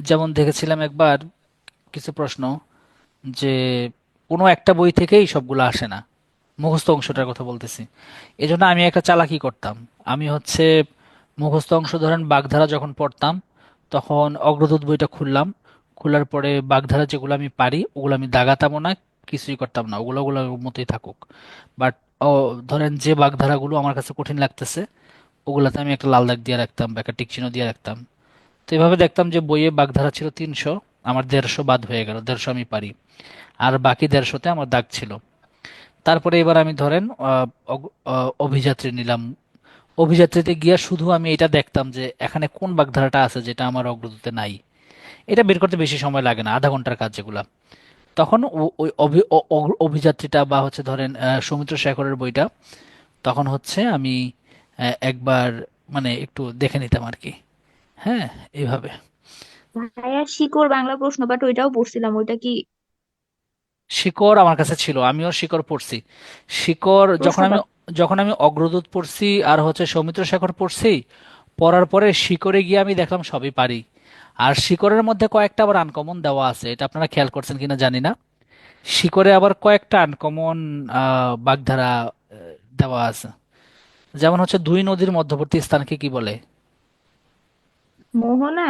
যেমন দেখেছিলাম একবার কিছু প্রশ্ন, যে কোনো একটা বই থেকেই সবগুলো আসে না, মুখস্থ অংশটার কথা বলতেছি। এজন্য আমি একটা চালাকি করতাম। আমি হচ্ছে মুখস্থ অংশ ধরেন বাগধারা যখন পড়তাম তখন অগ্রদূত বইটা খুললাম, খোলার পরে বাগধারা যেগুলো আমি পারি ওগুলো আমি দাগাতামও না, কিছুই করতাম না, ওগুলো ওগুলোর মতোই থাকুক। বাট ধরেন যে বাগধারাগুলো আমার কাছে কঠিন লাগতেছে ওগুলাতে আমি একটা লাল দাগ দিয়ে রাখতাম বা একটা টিক চিহ্ন দিয়ে রাখতাম। তো এভাবে দেখতাম যে বইয়ে বাগধারা ছিল 300, আমার 150 বাদ হয়ে গেল, 150 আমি পারি, আর বাকি 150-তে আমার দাগ ছিল। তারপরে এবার আমি ধরেন অভিযাত্রী নিলাম। অভিযাত্রীতে গিয়া শুধু আমি এটা দেখতাম যে এখানে কোন বাগধারাটা আছে যেটা আমার অগ্রদূতে নাই। এটা বের করতে বেশি সময় লাগে না, আধা ঘন্টার কাজ যেগুলা। তখন ওই অভিযাত্রীটা বা হচ্ছে ধরেন সৌমিত্র শেখরের বইটা, তখন হচ্ছে আমি একবার মানে একটু দেখে নিতাম আর কি। হ্যাঁ, এইভাবে। ভাইয়া শিকড় বাংলা প্রশ্নপাঠ ওইটাও পড়ছিলাম, ওইটা কি শিকড় আমার কাছে ছিল, আমিও শিকড় পড়ছি। শিকড় প্রশ্নপাঠ? যখন আমি অগ্রদূত পড়ছি আর হচ্ছে সৌমিত্র শেখর পড়ছি, পড়ার পরে শিকড়ে গিয়ে আমি দেখলাম সবই পারি। আর শিকড়ের মধ্যে কয়েকটা আবার আনকমন দেওয়া আছে, এটা আপনারা খেয়াল করছেন কিনা জানি না। শিকড়ে আবার কয়েকটা আনকমন বাগধারা দেওয়া আছে। যেমন হচ্ছে 2 নদীর মধ্যবর্তী স্থানকে কি বলে? মোহনা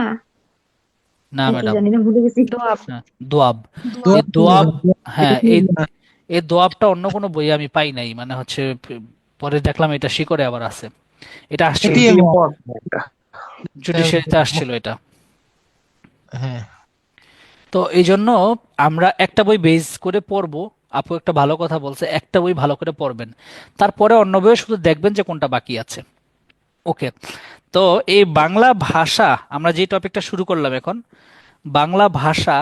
না নাকি ম্যাডাম, জানি না, ভুলে গেছি। দোয়াব। দোয়াব। এই দোয়াব, হ্যাঁ, এই দোয়াবটা অন্য কোনো বইয়ে আমি পাই নাই, মানে হচ্ছে পরে দেখলাম এটা শিকড়ে আবার আছে। এটা আসছিল এটি জুডিশিয়ারিতে আসছিল এটা। হ্যাঁ, তো এই জন্য আমরা একটা বই বেস করে পড়বো। আপু একটা ভালো কথা বলছে, একটা বই ভালো করে পড়বেন, তারপরে অন্য বইয়ে শুধু দেখবেন যে কোনটা বাকি আছে। ওকে, তো এই বাংলা ভাষা আমরা যে টপিকটা শুরু করলাম এখন, বাংলা ভাষা,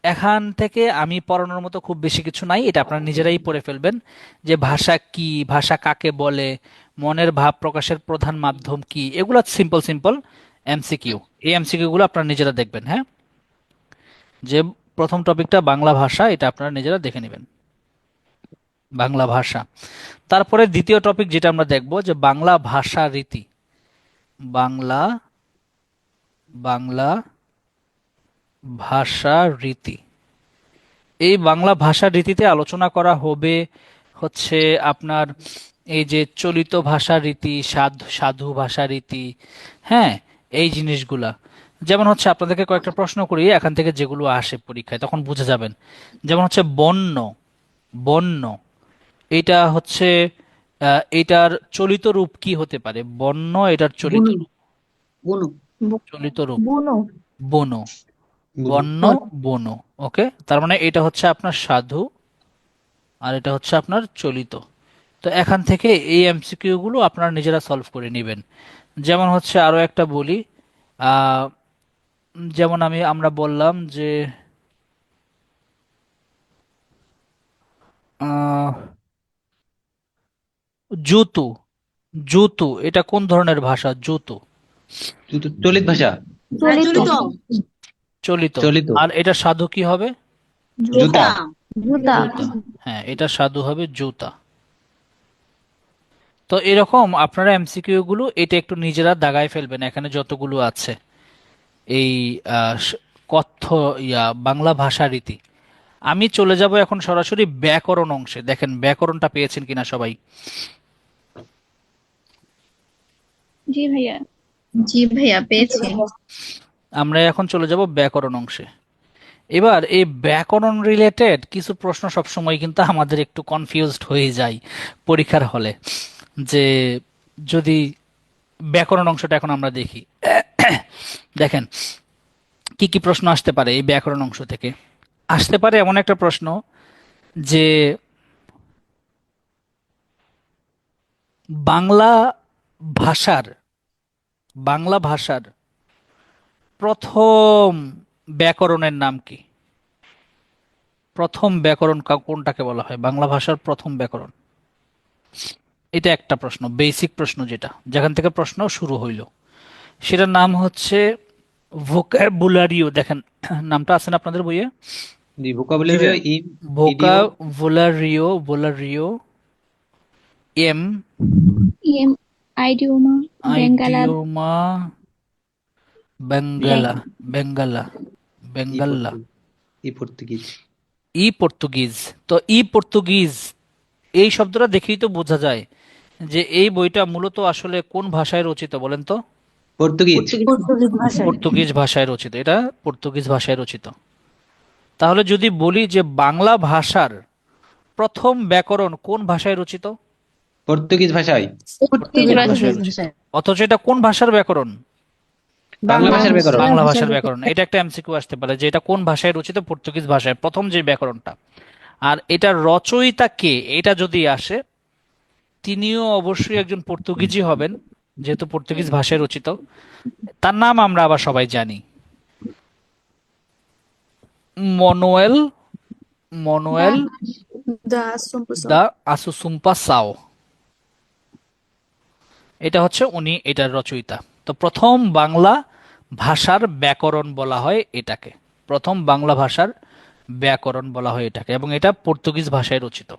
এখান থেকে আমি পড়ানোর মতো খুব বেশি কিছু নাই, এটা আপনারা নিজেরাই পড়ে ফেলবেন যে ভাষা কি, ভাষা কাকে বলে, মনের ভাব প্রকাশের প্রধান মাধ্যম কি, এগুলো সিম্পল সিম্পল এমসিকিউ। এই এমসিকিউ গুলো আপনারা নিজেরা দেখবেন। হ্যাঁ, যে প্রথম টপিকটা বাংলা ভাষা, এটা আপনারা নিজেরা দেখে নেবেন, বাংলা ভাষা। তারপরে দ্বিতীয় টপিক যেটা আমরা দেখব যে বাংলা ভাষা রীতি। বাংলা বাংলা ভাষা রীতি। এই বাংলা ভাষা রীতিতে আলোচনা করা হবে হচ্ছে আপনার এই যে চলিত ভাষা রীতি, সাধু ভাষা রীতি, হ্যাঁ, এই জিনিসগুলা। যেমন হচ্ছে আপনাদেরকে কয়েকটা প্রশ্ন করি এখান থেকে, যেগুলো আসে পরীক্ষায় তখন বুঝে যাবেন। যেমন হচ্ছে বন্য, বন্য এটা হচ্ছে এটার চলিত রূপ কি হতে পারে? বন্য এটার চলিত বুনু রূপ, বুনু চলিত রূপ বুনো। বনো, বন্য বনো। ওকে, তার মানে এটা হচ্ছে আপনার সাধু আর এটা হচ্ছে আপনার চলিত। তো এখান থেকে এই এমসিকিউ গুলো আপনারা নিজেরা সলভ করে নেবেন। যেমন হচ্ছে আরো একটা বলি, আহ যেমন আমরা বললাম যে আহ জুতু, জুতু এটা কোন ধরনের ভাষা? জুতু চলিত ভাষা। চলিত। চলিত চলিত। চলিত। আর এটা সাধু কি হবে? জুতা। জুতা জুতা। জুতা। হ্যাঁ, এটা সাধু হবে জুতা। তো এরকম আপনারা এমসিকিউ গুলো এটা একটু নিজেরা দাগায় ফেলবেন, এখানে যতগুলো আছে এই কথ্য বাংলা ভাষা রীতি। আমি চলে যাব এখন সরাসরি ব্যাকরণ অংশে। দেখেন ব্যাকরণটা পেয়েছেন কিনা সবাই? জি ভাইয়া। জি ভাইয়া, পেয়েছি। আমরা এখন চলে যাব ব্যাকরণ অংশে। এবার এই ব্যাকরণ রিলেটেড কিছু প্রশ্ন সবসময় কিন্তু আমাদের একটু কনফিউজড হয়ে যায় পরীক্ষার হলে, যে যদি ব্যাকরণ অংশটা এখন আমরা দেখি। দেখেন কি কি প্রশ্ন আসতে পারে এই ব্যাকরণ অংশ থেকে। আসতে পারে এমন একটা প্রশ্ন যে বাংলা ভাষার, বাংলা ভাষার প্রথম ব্যাকরণের নাম কি? প্রথম ব্যাকরণ কোনটাকে বলা হয়? বাংলা ভাষার প্রথম ব্যাকরণ, এটা একটা প্রশ্ন, বেসিক প্রশ্ন, যেখান থেকে প্রশ্ন শুরু হইল। সেটার নাম হচ্ছে ভোকাবুলারিও। দেখেন নামটা আছে না আপনাদের বইয়ে? জি, ভোকাবুলারিও ভোকাবুলারিও, ভোলারিও এম ইএম আইডিওমা বেঙ্গালা আইডিওমা বেঙ্গালা, বেঙ্গালা, বেঙ্গাল্লা, ই পর্তুগিজ। ই পর্তুগিজ। তো ই পর্তুগিজ এই শব্দটা দেখেই তো বোঝা যায় যে এই বইটা মূলত আসলে কোন ভাষায় রচিত বলেন তো? পর্তুগিজ। পর্তুগিজ ভাষায় পর্তুগিজ ভাষায় রচিত, এটা পর্তুগিজ ভাষায় রচিত। তাহলে যদি বলি যে বাংলা ভাষার প্রথম ব্যাকরণ কোন ভাষায় রচিত? পর্তুগিজ ভাষায়। পর্তুগিজ ভাষায় ভাষায়। রচিত। অথচ এটা কোন ভাষার ব্যাকরণ? বাংলা ভাষার ব্যাকরণ। বাংলা ভাষার ব্যাকরণ, এটা একটা এমসিকিউ আসতে পারে যে এটা কোন ভাষায় রচিত, পর্তুগিজ ভাষায় প্রথম যে ব্যাকরণটা। আর এটার রচয়িতা কে, এটা যদি আসে তিনিও অবশ্যই একজন পর্তুগিজই হবেন, যেহেতু পর্তুগিজ ভাষায় রচিত। তার নাম আমরা আবার সবাই জানি, মনুয়েল মনুয়েল দা Assunção. দা আসুসুম্পাসাও। এটা হচ্ছে উনি এটার রচয়িতা। তো প্রথম বাংলা ভাষার ব্যাকরণ বলা হয় এটাকে, প্রথম বাংলা ভাষার ব্যাকরণ বলা হয় এটাকে, এবং এটা পর্তুগিজ ভাষায় রচিত।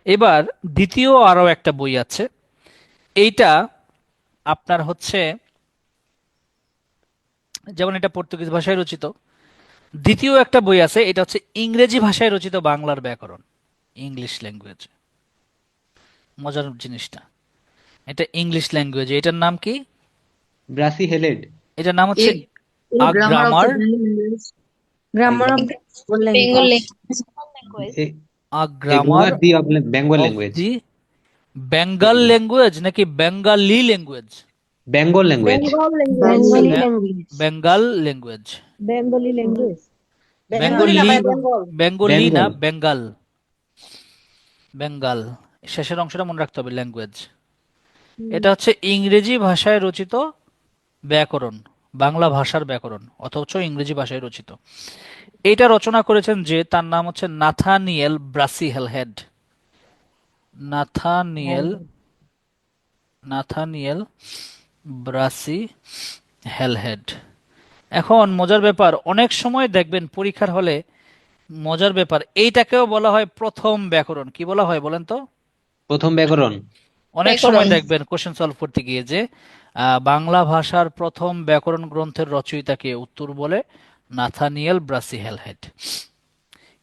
এবার দ্বিতীয় আরো একটা বই আছে, এইটা আপনার হচ্ছে, যেমন এটা পর্তুগিজ ভাষায় রচিত, দ্বিতীয় একটা বই আছে, এটা হচ্ছে ইংরেজি ভাষায় রচিত বাংলার ব্যাকরণ, ইংলিশ ল্যাঙ্গুয়েজ। মজার জিনিসটা, এটা ইংলিশ ল্যাঙ্গুয়েজ। এটার নাম কি? Brassey Halhed. এটার নাম হচ্ছে a grammar of grammar, the language. Grammar of the বেঙ্গল language. Uh a grammar grammar the of Bengal of language. The Bengal language নাকি Bengali language? Bengal language. Bengali বে- language. Bengal language, Bengali language. Bengali, Bengali না, বেঙ্গল। বেঙ্গল, বেঙ্গল, শেষের অংশটা মনে রাখতে হবে, ল্যাঙ্গুয়েজ। এটা হচ্ছে ইংরেজি ভাষায় রচিত ব্যাকরণ, বাংলা ভাষার ব্যাকরণ, অথচ ইংরেজি ভাষায় রচিত। এটা রচনা করেছেন যে, তার নাম হচ্ছে Nathaniel Brassey Halhed. Nathaniel Nathaniel Brassey Halhed. এখন মজার ব্যাপার, অনেক সময় দেখবেন পরীক্ষার হলে, মজার ব্যাপার, এইটাকেও বলা হয় প্রথম ব্যাকরণ। কি বলা হয় বলেন তো? প্রথম ব্যাকরণ। অনেক সময় ব্যাকরণ। দেখবেন কোশ্চেন সলভ করতে গিয়ে যে বাংলা ভাষার প্রথম ব্যাকরণ গ্রন্থের রচয়িতাকে, উত্তর বলে নাথানিয়েল ব্রাসি হেলহেড।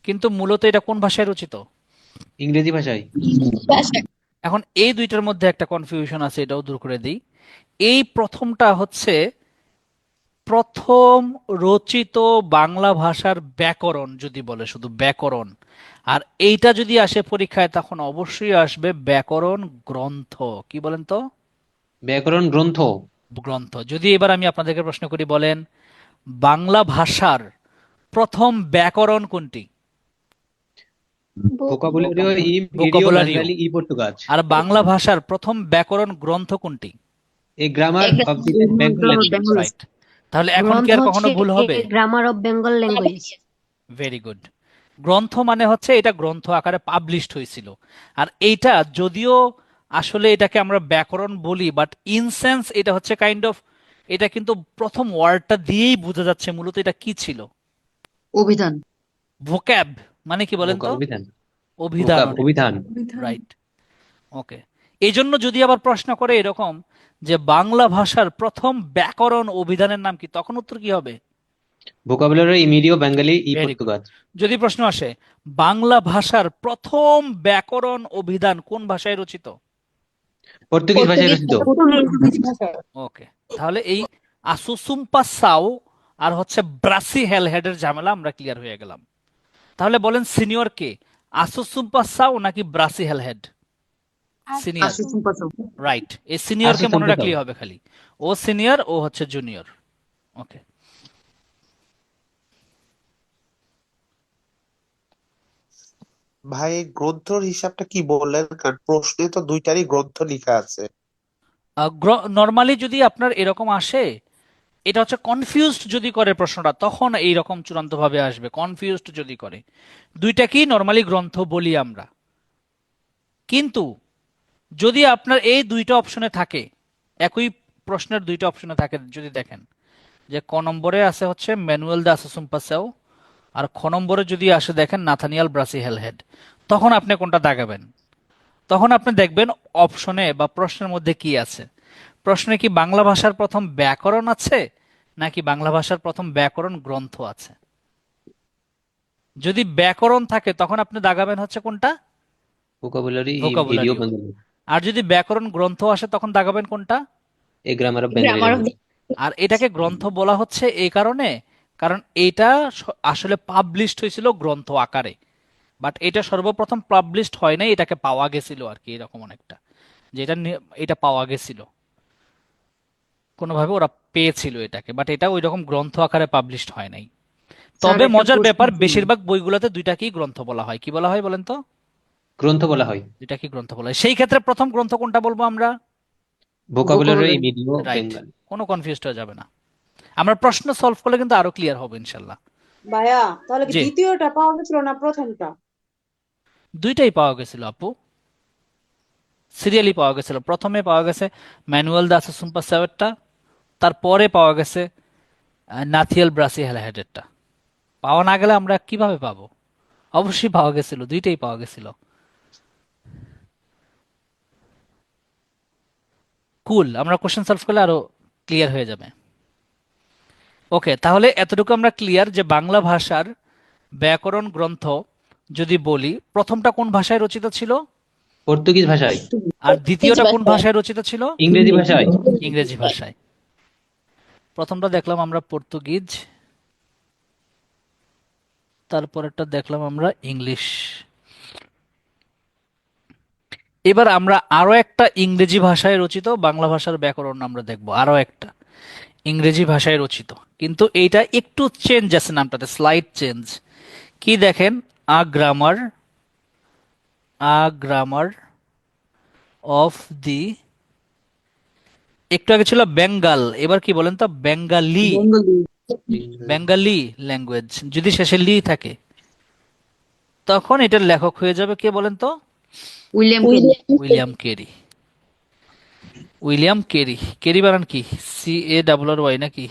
কিন্তু মূলত এটা কোন ভাষায় রচিত? ইংরেজি ভাষায়। এখন এই দুইটার মধ্যে একটা কনফিউশন আছে, এটাও দূর করে দিই। এই প্রথমটা হচ্ছে প্রথম রচিত বাংলা ভাষার ব্যাকরণ যদি বলে, শুধু ব্যাকরণ। আর এইটা যদি আসে পরীক্ষায়, তখন অবশ্যই আসবে ব্যাকরণ গ্রন্থ। কি বলেন তো? ব্যাকরণ গ্রন্থ। গ্রন্থ। যদি এবার আমি আপনাদেরকে প্রশ্ন করি, বলেন বাংলা ভাষার প্রথম ব্যাকরণ কোনটি? ভোকাবুলারিও ই ইডিও ভোকাবুলারিও। বেঙ্গলি ই পর্তুগাজ। আর বাংলা ভাষার প্রথম ব্যাকরণ গ্রন্থ কোনটি? A grammar of the Bengal language. Right. তাহলে এখন কি আর কখনো ভুল হবে? grammar of Bengal language. Very good. গ্রন্থ মানে হচ্ছে এটা গ্রন্থ আকারে পাবলিশড হয়েছিল। আর এইটা যদিও আসলে এটাকে আমরা ব্যাকরণ বলি, বাট ইন সেন্স এটা হচ্ছে কাইন্ড অফ, এটা কিন্তু প্রথম ওয়ার্ডটা দিয়েই বোঝা যাচ্ছে মূলত এটা কি ছিল। অভিধান। ভোক্যাব মানে কি বলেন তো? অভিধান। অভিধান। অভিধান। রাইট। ওকে। এই জন্য যদি আবার প্রশ্ন করে এরকম যে বাংলা ভাষার প্রথম ব্যাকরণ অভিধানের নাম কি, তখন উত্তর কি হবে? ভোকাবুলারিও ইডিও বেঙ্গলি ই Very good. পর্তুগাজ। যদি প্রশ্ন আসে বাংলা ভাষার প্রথম ব্যাকরণ অভিধান কোন ভাষায় রচিত? পর্তুগিজ ভাষায় রচিত। ওকে, তাহলে এই আসুসুম্পাসাও আর হচ্ছে ব্রাসি হেলহেডের ঝামেলা আমরা ক্লিয়ার হয়ে গেলাম। তাহলে বলেন সিনিয়র কে, আসুসুম্পাসাও নাকি ব্রাসি হেলহেড? সিনিয়র। রাইট। এই সিনিয়রকে মনে আসুসুম্পাসাও। রাখলেই হবে খালি, ও সিনিয়র, ও হচ্ছে জুনিয়র। ওকে। ভাই গ্রন্থর হিসাবটা কি বললেন? কারণ প্রশ্নে তো দুইটারই গ্রন্থ লেখা আছে। নর্মালি যদি আপনার এরকম আসে, এটা হচ্ছে কনফিউজড যদি করে প্রশ্নটা, তখন এইরকম চূড়ান্ত ভাবে আসবে। কনফিউজড যদি করে, দুইটাকেই নর্মালি গ্রন্থ বলি আমরা। কিন্তু যদি আপনার এই দুইটা অপশনে থাকে, একই প্রশ্নের দুইটা অপশনে থাকে, যদি দেখেন যে ক নম্বরে আছে হচ্ছে ম্যানুয়েল দা আসুসুম্পাসাও, আর খ নম্বরে যদি আসে দেখেন নাথানিয়াল ব্রাসি হেলহেড, তখন আপনি কোনটা দাগাবেন? তখন আপনি দেখবেন অপশনে বা প্রশ্নের মধ্যে কি আছে। প্রশ্নে কি বাংলা ভাষার প্রথম ব্যাকরণ আছে নাকি বাংলা ভাষার প্রথম ব্যাকরণ গ্রন্থ আছে? যদি ব্যাকরণ থাকে তখন আপনি দাগাবেন হচ্ছে কোনটা? ভোকাবুলারি ইডিও ভোকাবুলারিও। বেঙ্গলি। আর যদি ব্যাকরণ গ্রন্থ আসে তখন দাগাবেন কোনটা? এ গ্রামার অফ বেঙ্গলি ল্যাঙ্গুয়েজ। আর এটাকে গ্রন্থ বলা হচ্ছে এই কারণে, কারণ এটা আসলে পাবলিশড হয়েছিল গ্রন্থ আকারে, বাট এটা সর্বপ্রথম পাবলিশড হয় নাই, এটাকে পাওয়া গেছিল আর কি, এরকম অনেকটা, যেটা এটা পাওয়া গেছিল কোনোভাবে, ওরা পেয়েছিল এটাকে, বাট এটা ওই রকম গ্রন্থ আকারে পাবলিশড হয় নাই। স্যার তবে একটা মজার প্রশ্ন ব্যাপার, ছিল। বেশিরভাগ বইগুলোতে দুইটাকেই গ্রন্থ বলা হয়। কি বলা হয় বলেন তো? গ্রন্থ বলা হয়। দুইটাকেই গ্রন্থ বলা হয়। সেই ক্ষেত্রে প্রথম গ্রন্থ কোনটা বলবো আমরা? Vocabulary vocabulary. মিডিও রাইট, বেঙ্গলি। কোনো কনফিউজড হয়ে যাবে না। আমরা প্রশ্ন সলভ করলে কিন্তু আরো ক্লিয়ার হবে ইনশাল্লাহ। ভাইয়া তাহলে কি জি, দ্বিতীয়টা পাওয়া গেছিল না প্রথমটা? দুইটাই পাওয়া গেছিল আপু, সিরিয়ালি পাওয়া গেছিল। প্রথমে পাওয়া গেছে ম্যানুয়েল দা সুম্পা সেভেরটা, তারপরে পাওয়া গেছে নাথিয়াল ব্রাসি হেলাহেডেরটা। পাওয়া না গেলে আমরা কিভাবে পাবো? অবশ্যই পাওয়া গেছিল, দুইটাই পাওয়া গেছিল। কুল, আমরা কোশ্চেন সলভ করলে আরো ক্লিয়ার হয়ে যাবে। ওকে, তাহলে এতটুকু আমরা ক্লিয়ার যে বাংলা ভাষার ব্যাকরণ গ্রন্থ যদি বলি, প্রথমটা কোন ভাষায় রচিত ছিল, পর্তুগিজ ভাষায়। আর দ্বিতীয়টা কোন ভাষায় রচিত ছিল? ইংরেজি ভাষায়। ইংরেজি ভাষায়। প্রথমটা দেখলাম আমরা পর্তুগিজ, তারপরেরটা দেখলাম আমরা ইংলিশ। এবার আমরা আরো একটা ইংরেজি ভাষায় রচিত বাংলা ভাষার ব্যাকরণ আমরা দেখব, আরো একটা ইংরেজি ভাষায় রচিত, কিন্তু এইটা একটু চেঞ্জ আছে, নামটাতে স্লাইট চেঞ্জ। কি দেখেন, আ গ্রামার অফ দি, একটু আগে ছিল বেঙ্গল, এবার কি বলেন তো? বেঙ্গালি। বেঙ্গালি ল্যাঙ্গুয়েজ যদি শেষে লি থাকে, তখন এটার লেখক হয়ে যাবে কে বলেন তো? William Carey. William Carey. William Carey, Carey বানান কি? CARRY নাকি?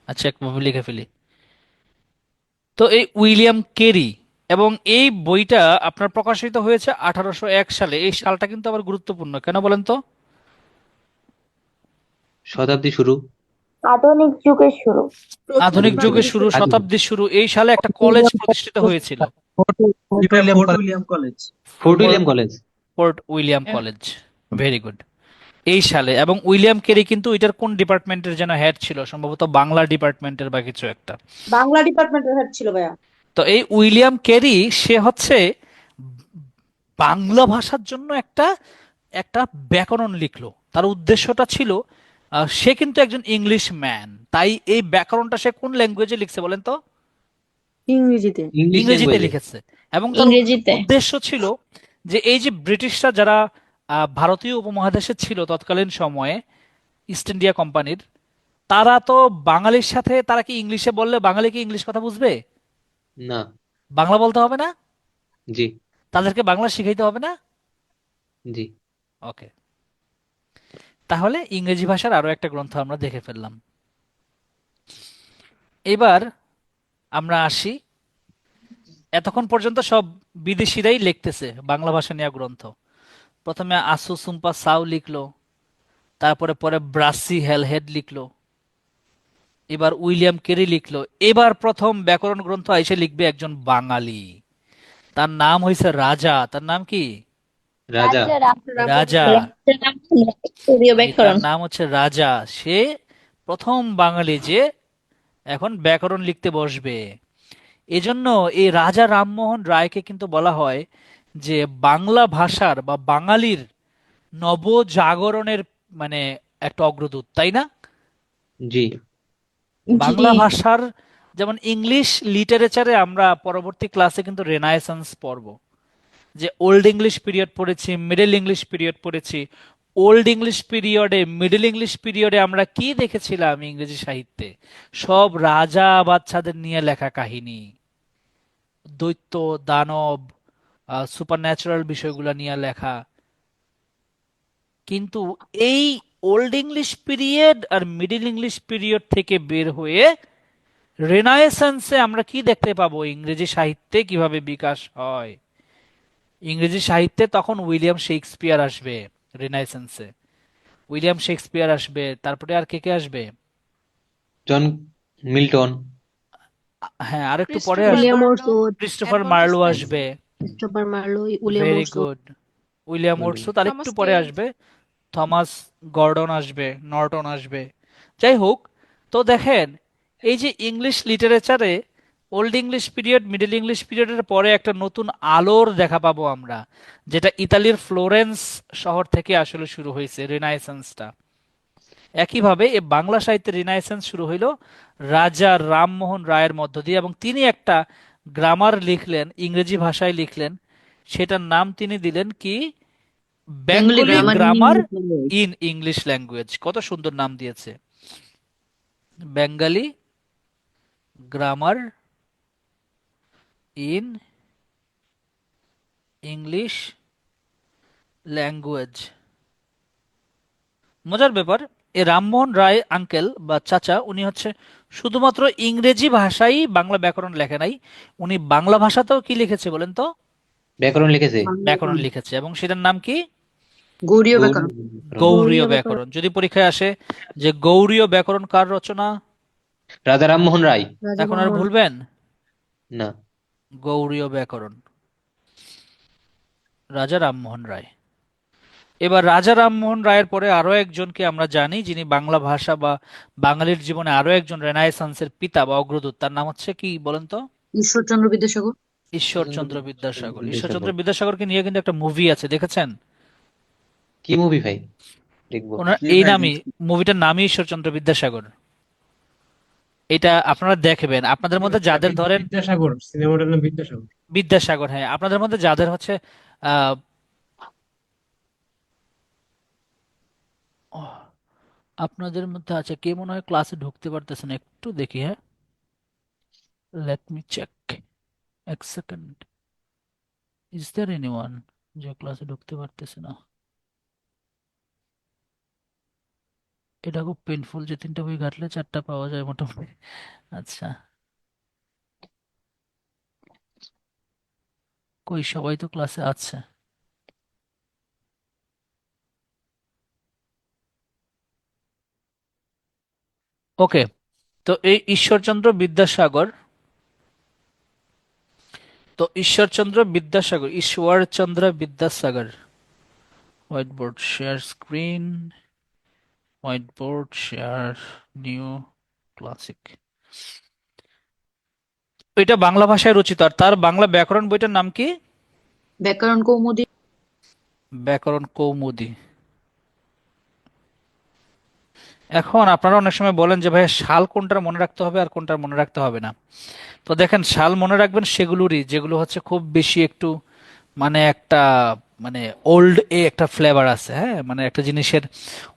আচ্ছা, একভাবে লিখে ফেলি। তো এই উইলিয়াম কেরি, এবং এই বইটা আপনার প্রকাশিত হয়েছে 1801 সালে। এই সালটা কিন্তু আবার গুরুত্বপূর্ণ, কেন বলেন তো? শতাব্দী শুরু। আধুনিক যুগের শুরু। আধুনিক যুগের শুরু, আধুনিক। শতাব্দীর শুরু। এই সালে একটা কলেজ প্রতিষ্ঠিত হয়েছিল, ফোর্ট এটা William fort college. William college. Fort William college. Fort William college. Very good. এই সালে, এবং উইলিয়াম কেরি কিন্তু এটার কোন ডিপার্টমেন্টের যেন হেড ছিল, সম্ভবত বাংলা ডিপার্টমেন্টের বা কিছু একটা। বাংলা ডিপার্টমেন্টের হেড ছিল ভাইয়া। তো এই উইলিয়াম কেরি, সে হচ্ছে বাংলা ভাষার জন্য একটা একটা ব্যাকরণ লিখলো। তার উদ্দেশ্যটা ছিল, সে কিন্তু একজন ইংলিশ ম্যান, তাই এই ব্যাকরণটা সে কোন ল্যাঙ্গুয়েজে লিখছে বলেন তো? ইংরেজিতে। ইংলিশ ইংরেজিতে ল্যাঙ্গুয়েজে। লিখেছে। এবং তার ইংরেজিতে। উদ্দেশ্য ছিল যে এই যে ব্রিটিশরা যারা ভারতীয় উপমহাদেশে ছিল তৎকালীন সময়ে, ইস্ট ইন্ডিয়া কোম্পানির, তারা তো বাঙালির সাথে, তারা কি ইংলিশে বললে বাঙালি কি ইংলিশ কথা বুঝবে? না। বাংলা বলতে হবে না? জি। তাদেরকে বাংলা শিখাইতে হবে না? জি। ওকে, তাহলে ইংরেজি ভাষার আরো একটা গ্রন্থ আমরা দেখে ফেললাম। এবার আমরা আসি, এতক্ষণ পর্যন্ত সব বিদেশিরাই লিখতেছে বাংলা ভাষা নিয়ে গ্রন্থ। প্রথমে আসু সুম্পা সাউ লিখলো, তারপরে পরে ব্রাসি হেলহেড লিখলো, এবার উইলিয়াম কেরি লিখলো। এবার প্রথম ব্যাকরণ গ্রন্থ এসে লিখবে একজন বাঙালি, তার নাম হয়েছে রাজা। তার নাম কি? রাজা। রাজা। রাষ্ট্রীয় তার ব্যাকরণ। নাম হচ্ছে রাজা। সে প্রথম বাঙালি যে এখন ব্যাকরণ লিখতে বসবে। এজন্য এই রাজা রামমোহন রায়কে কিন্তু বলা হয় যে বাংলা ভাষার বা বাঙালির নবজাগরণের মানে একটা অগ্রদূত, তাই না? জি। বাংলা ভাষার, যেমন ইংলিশ লিটারেচারে আমরা পরবর্তী ক্লাসে কিন্তু রেনাইসেন্স পড়ব, যে ওল্ড ইংলিশ পিরিয়ড পড়েছি, মিডল ইংলিশ পিরিয়ড পড়েছি। ওল্ড ইংলিশ পিরিয়ডে, মিডল ইংলিশ পিরিয়ডে আমরা কি দেখেছিলাম ইংরেজি সাহিত্যে? সব রাজা বাচ্চাদের নিয়ে লেখা কাহিনী, দৈত্য দানব, সুপারন্যাচারাল বিষয়গুলো নিয়ে লেখা। কিন্তু এই ওল্ড ইংলিশ পিরিয়ড আর মিডল ইংলিশ পিরিয়ড থেকে বের হয়ে রেনাইসেন্সে আমরা কি দেখতে পাবো? ইংরেজি সাহিত্যে কিভাবে বিকাশ হয়। ইংরেজি সাহিত্যে তখন উইলিয়াম শেক্সপিয়ার আসবে রেনাইসেন্সে, উইলিয়াম শেক্সপিয়ার আসবে, তারপরে আর কে কে আসবে? John Milton. হ্যাঁ, আর একটু পরে আসবে উইলিয়াম ওরসুথ, ক্রিস্টোফার মার্লো আসবে। Christopher Marlowe, William very Wordsworth, good. William Wordsworth, আর একটু পরে আসবে থমাস গর্ডন আসবে, নর্টন আসবে। যাই হোক, তো দেখেন এই যে ইংলিশ লিটারেচারে Old English period, Middle English পিরিয়ডের পরে একটা নতুন আলোর দেখা পাবো আমরা, যেটা ইতালির ফ্লোরেন্স শহর থেকে আসলে শুরু হয়েছে রেনাইসেন্সটা। একইভাবে এই বাংলা সাহিত্যের রিনাইসেন্স শুরু হইল রাজা রামমোহন রায়ের মধ্য দিয়ে, এবং তিনি একটা গ্রামার লিখলেন, ইংরেজি ভাষায় লিখলেন। সেটার নাম তিনি দিলেন কি? Bengali Bengali grammar in grammar English language. In English language. কত সুন্দর নাম দিয়েছে, Bengali grammar in English language. মজার ব্যাপার, এ রামমোহন রায় আঙ্কেল বা চাচা, উনি হচ্ছে শুধুমাত্র ইংরেজি ভাষায় বাংলা ব্যাকরণ লেখে নাই, উনি বাংলা ভাষাতেও কি লিখেছে বলেন তো? ব্যাকরণ লিখেছে। বাংলা ব্যাকরণ ব্যাকরণ, লিখেছে, এবং সেটার নাম কি? গৌড়ীয় গৌড় ব্যাকরণ। ব্যাকরণ। গৌড়ীয় গৌড়ীয় ব্যাকরণ। ব্যাকরণ। যদি পরীক্ষায় আসে যে গৌড়ীয় ব্যাকরণ কার রচনা, রাজা রামমোহন রায়। রাজা এখন আর রামমোহন। ভুলবেন? না, গৌড়ীয় ব্যাকরণ, রাজা রামমোহন রায়। এবার রাজা রামমোহন রায়ের পরে আরো একজনকে আমরা জানি, যিনি বাংলা ভাষা বা বাঙালির জীবনে আরো একজন রেনাইসান্সের পিতা বা অগ্রদূত। তার নাম হচ্ছে কি বলেন তো? ঈশ্বরচন্দ্র বিদ্যাসাগর। ঈশ্বরচন্দ্র বিদ্যাসাগর। ঈশ্বরচন্দ্র বিদ্যাসাগর। বিদ্যাসাগরকে নিয়ে কিন্তু একটা মুভি আছে, দেখেছেন? কি মুভি ভাই? দেখবো। ওনার এই নামই, মুভিটার নামই ঈশ্বরচন্দ্র বিদ্যাসাগর। এটা আপনারা দেখবেন, আপনাদের মধ্যে যাদের ধরেন বিদ্যাসাগর, সিনেমাটার নাম বিদ্যাসাগর। বিদ্যাসাগর, হ্যাঁ, আপনাদের মধ্যে যাদের হচ্ছে আহ ওহ, আপনাদের মধ্যে আছে কে মনে হয় ক্লাসে ঢুকতে পারতেছেন, একটু দেখি, হ্যাঁ, লেট মি চেক, এক সেকেন্ড। ইজ দেয়ার এনিওয়ান যে ক্লাসে ঢুকতে পারতেছে না? এটা খুব পেইনফুল যে 3টা বই ঘাটলে 4টা পাওয়া যায় মোটামুটি। আচ্ছা, কই সবাই তো ক্লাসে আছে। ওকে, তো এই Ishwarchandra Vidyasagar, white board share screen, white board share, new classic. এটা বাংলা ভাষায় রচিত, আর তার বাংলা ব্যাকরণ বইটার নাম কি? ব্যাকরণ কৌমুদী। ব্যাকরণ কৌমুদী। এখন আপনারা অনেক সময় বলেন যে ভাই সাল কোনটার মনে রাখতে হবে আর কোনটার মনে রাখতে হবে না। তো দেখেন, সাল মনে রাখবেন সেগুলোরই যেগুলো হচ্ছে খুব বেশি একটু মানে একটা মানে ওল্ড একটা ফ্লেভার আছে, হ্যাঁ, মানে একটা জিনিসের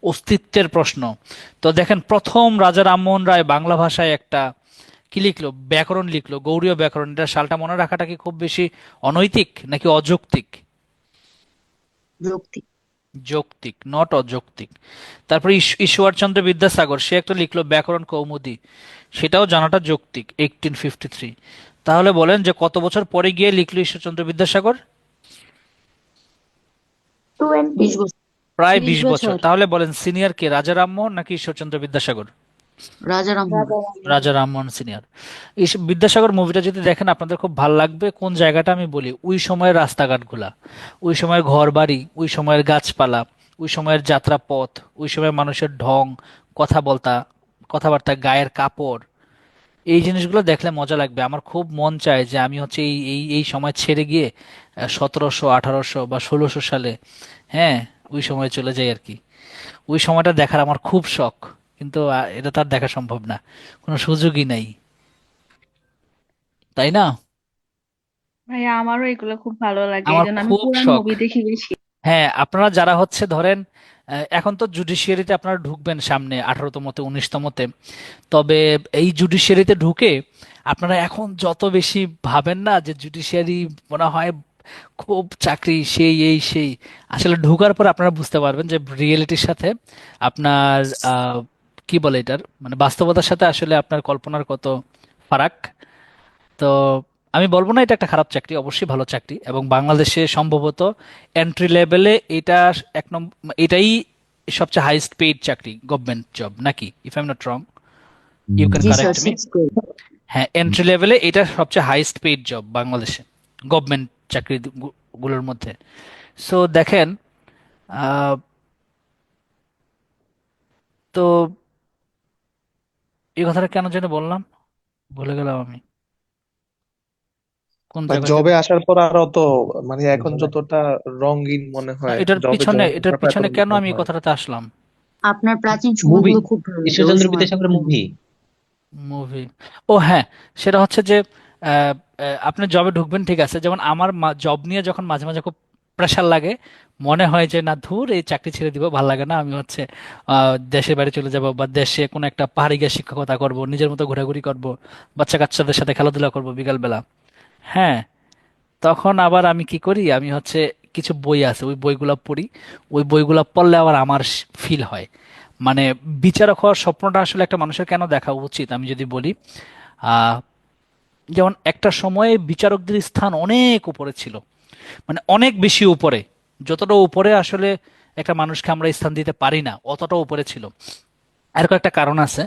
অস্তিত্বের প্রশ্ন। তো দেখেন, প্রথম রাজা রামমোহন রায় বাংলা ভাষায় একটা কি লিখলো, ব্যাকরণ লিখলো, গৌড়ীয় ব্যাকরণ। এটা সালটা মনে রাখাটা কি খুব বেশি অনৈতিক নাকি অযৌক্তিক? যৌক্তিক। যৌক্তিক, নট অযৌক্তিক। তারপরে ঈশ্বরচন্দ্র বিদ্যাসাগর, সে একটা লিখলো ব্যাকরণ কৌমুদী, সেটাও জানাটা যৌক্তিক, 1853। তাহলে বলেন যে কত বছর পরে গিয়ে লিখলো ঈশ্বরচন্দ্র বিদ্যাসাগর? 20। 20 বছর। প্রায় 20 20 বছর। বছর। তাহলে বলেন সিনিয়র কে, রাজা রামমোহন নাকি ঈশ্বরচন্দ্র বিদ্যাসাগর? রাজা রামমোহন। রাজা রামমোহন সিনিয়র। এই বিদ্যাসাগর মুভিটা যদি দেখেন আপনাদের খুব ভালো লাগবে। কোন জায়গাটা আমি বলি, ওই সময়ের রাস্তাঘাটগুলা, ওই সময়ের ঘর বাড়ি, ওই সময়ের গাছপালা, ওই সময়ের যাত্রাপথ, ওই সময়ের মানুষের ঢং, কথাবার্তা, গায়ের কাপড়, এই জিনিসগুলো দেখলে মজা লাগবে। আমার খুব মন চায় যে আমি হচ্ছে এই এই এই সময় ছেড়ে গিয়ে 1700, 1800 বা 1600 সালে, হ্যাঁ, ওই সময় চলে যাই আর কি। ওই সময়টা দেখার আমার খুব শখ, কিন্তু এটা তার দেখা সম্ভব না, কোনো সুযোগই নাই, তাই না? ভাইয়া আমারও এগুলো খুব ভালো লাগে, এই আমার জন্য আমি খুব পুরান শখ। মুভি দেখি বেশি। হ্যাঁ, আপনারা যারা হচ্ছে ধরেন এখন তো জুডিশিয়ারিতে আপনারা ঢুকবেন সামনে 18তমতে 19তমতে, তবে এই জুডিশিয়ারিতে ঢুকে আপনারা এখন যত বেশি ভাবেন না যে জুডিশিয়ারি মনে হয় খুব চাকরি সেই এই সেই, আসলে ঢোকার পর আপনারা বুঝতে পারবেন যে রিয়েলিটির সাথে আপনার কি বলে এটার মানে বাস্তবতার সাথে আসলে আপনার কল্পনার কত ফারাক। তো আমি বলবো না এটা একটা খারাপ চাকরি, অবশ্যই ভালো চাকরি, এবং বাংলাদেশে সম্ভবত এন্ট্রি লেভেলে এটা এক নম্বর, এটাই সবচেয়ে হাইস্ট পেইড চাকরি, গভর্নমেন্ট জব নাকি? If I am not wrong, you can জি স্যার, কারেক্ট মি। 6 গ্রেড। হ্যাঁ, এন্ট্রি লেভেলে এটা সবচেয়ে হাইস্ট পেইড জব বাংলাদেশে, গভর্নমেন্ট চাকরি গুলোর মধ্যে। সো দেখেন, আহ, তো এই কথাটা কেন যেন বললাম, ভুলে গেলাম আমি কোন জায়গায় জবে আসার পর আরো তো মানে এখন যতটা রঙিন মনে না, হয়, এটার জবে পিছনে জয়েন এটার করার পর এত পিছনে কেন রঙিন আমি এই হয়। কথাটাতে আসলাম? আপনার প্রাচীন মুভি, সময়গুলো খুব ভালো লাগে ওই ঈশ্বরচন্দ্র সময়। বিদ্যাসাগরের মুভি। মুভি, ও হ্যাঁ, সেটা হচ্ছে যে আপনি জবে ঢুকবেন ঠিক আছে, যেমন আমার জব নিয়ে যখন মাঝে মাঝে খুব প্রেশার লাগে, মনে হয় যে না ধুর এই চাকরি ছেড়ে দিব, ভালো লাগে না, আমি হচ্ছে দেশের বাড়ি চলে যাব, বা দেশে কোনো একটা পাহাড়ি গিয়ে শিক্ষকতা করব, নিজের মতো ঘোরাঘুরি করব, বাচ্চা কাচ্চাদের সাথে খেলাধুলা করব বিকালবেলা। হ্যাঁ, তখন আবার আমি কি করি, আমি হচ্ছে কিছু বই আছে ওই বইগুলো পড়ি। ওই বইগুলো পড়লে আবার আমার ফিল হয়, মানে বিচারক হওয়ার স্বপ্নটা আসলে একটা মানুষের কেন দেখা উচিত আমি যদি বলি। আহ যেমন একটা সময়ে বিচারকদের স্থান অনেক উপরে ছিল, মানে অনেক বেশি উপরে, যতটা উপরে আসলে একটা মানুষকে আমরা স্থান দিতে পারি না অতটা উপরে ছিল। আর কয়েকটা কারণ আছে।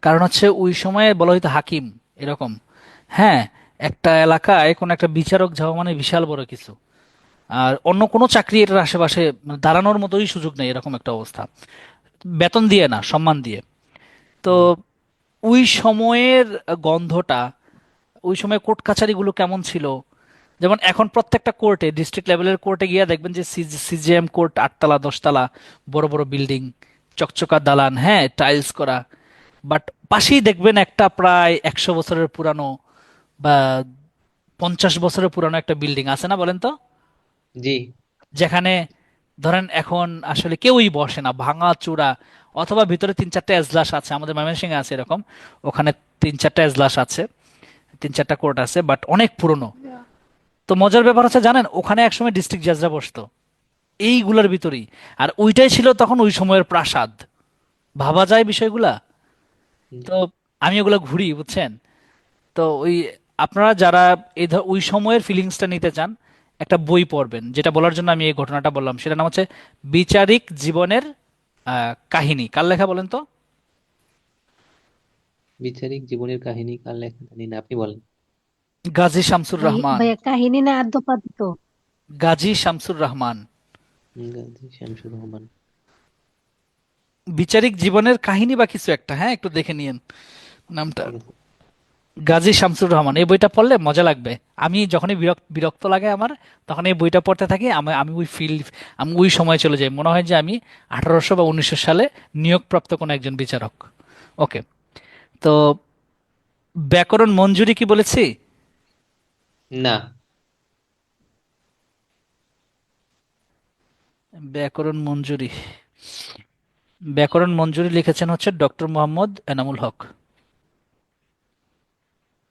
কারণ হচ্ছে ওই সময়ে বলা হয়তো হাকিম এরকম। হ্যাঁ, একটা এলাকায় কোনো একটা বিচারক যাওয়া মানে বিশাল বড় কিছু। আর অন্য কোনো চাকরি এটার আশেপাশে মানে দাঁড়ানোর মতোই সুযোগ নেই, এরকম একটা অবস্থা। বেতন দিয়ে না, সম্মান দিয়ে। তো ওই সময়ের গন্ধটা, ওই সময় কোর্ট কাছারিগুলো কেমন ছিল। যেমন এখন প্রত্যেকটা কোর্টে, ডিস্ট্রিক্ট লেভেলের কোর্টে গিয়ে দেখবেন যে সিজিএম কোর্ট 8 তলা 10 তলা, বড় বড় বিল্ডিং, চকচকা দালান, হ্যাঁ টাইলস করা। বাট পাশেই দেখবেন একটা প্রায় 100 বছরের পুরানো বা 50 বছরের পুরানো একটা বিল্ডিং আছে না, বলেন তো? জি। যেখানে ধরেন এখন আসলে কেউই বসে না, ভাঙা চূড়া, অথবা ভিতরে 3-4টা এজলাস আছে, আমাদের ময়মনসিংহে আছে এরকম, ওখানে 3-4টা এজলাস আছে, 3-4টা কোর্ট আছে, বাট অনেক পুরনো। তো মজার ব্যাপার হচ্ছে জানেন, ওখানে একসময় ডিস্ট্রিক্ট জাজরা বসতো এইগুলোর ভিতরেই। আর ওইটাই ছিল তখন ওই সময়ের প্রাসাদ। ভাবা যায় বিষয়গুলা? তো আমি ওগুলো ঘুরি, বুঝছেন? তো ওই আপনারা যারা ওই সময়ের ফিলিংসটা নিতে চান, একটা বই পড়বেন, যেটা বলার জন্য আমি এই ঘটনাটা বললাম, সেটার নাম হচ্ছে বিচারিক জীবনের কাহিনী। কার লেখা বলেন তো? বিচারিক জীবনের কাহিনী কার লেখা জানি না, আপনি বলেন। গাজী শামসুর রহমান। ভাইয়া কাহিনী না আদ্যপাদ্য? গাজী শামসুর রহমান। গাজী শামসুর রহমান। বিচারিক জীবনের কাহিনী বা কিছু একটা, হ্যাঁ একটু দেখে নিয়েন নামটা। ঠিক আছে। গাজী শামসুর রহমান, এই বইটা পড়লে মজা লাগবে। আমি যখনই বিরক্ত লাগে আমার, তখন এই বইটা পড়তে থাকি, আমি আমি ওই আমি ওই সময় চলে যাই, মনে হয় যে আমি 1800 বা 1900 সালে নিয়োগপ্রাপ্ত কোনো একজন বিচারক। ওকে, তো ব্যাকরণ মঞ্জুরি কি বলেছি? না। ব্যাকরণ মঞ্জুরি, ব্যাকরণ মঞ্জুরি লিখেছেন হচ্ছে ডক্টর মোহাম্মদ এনামুল হক।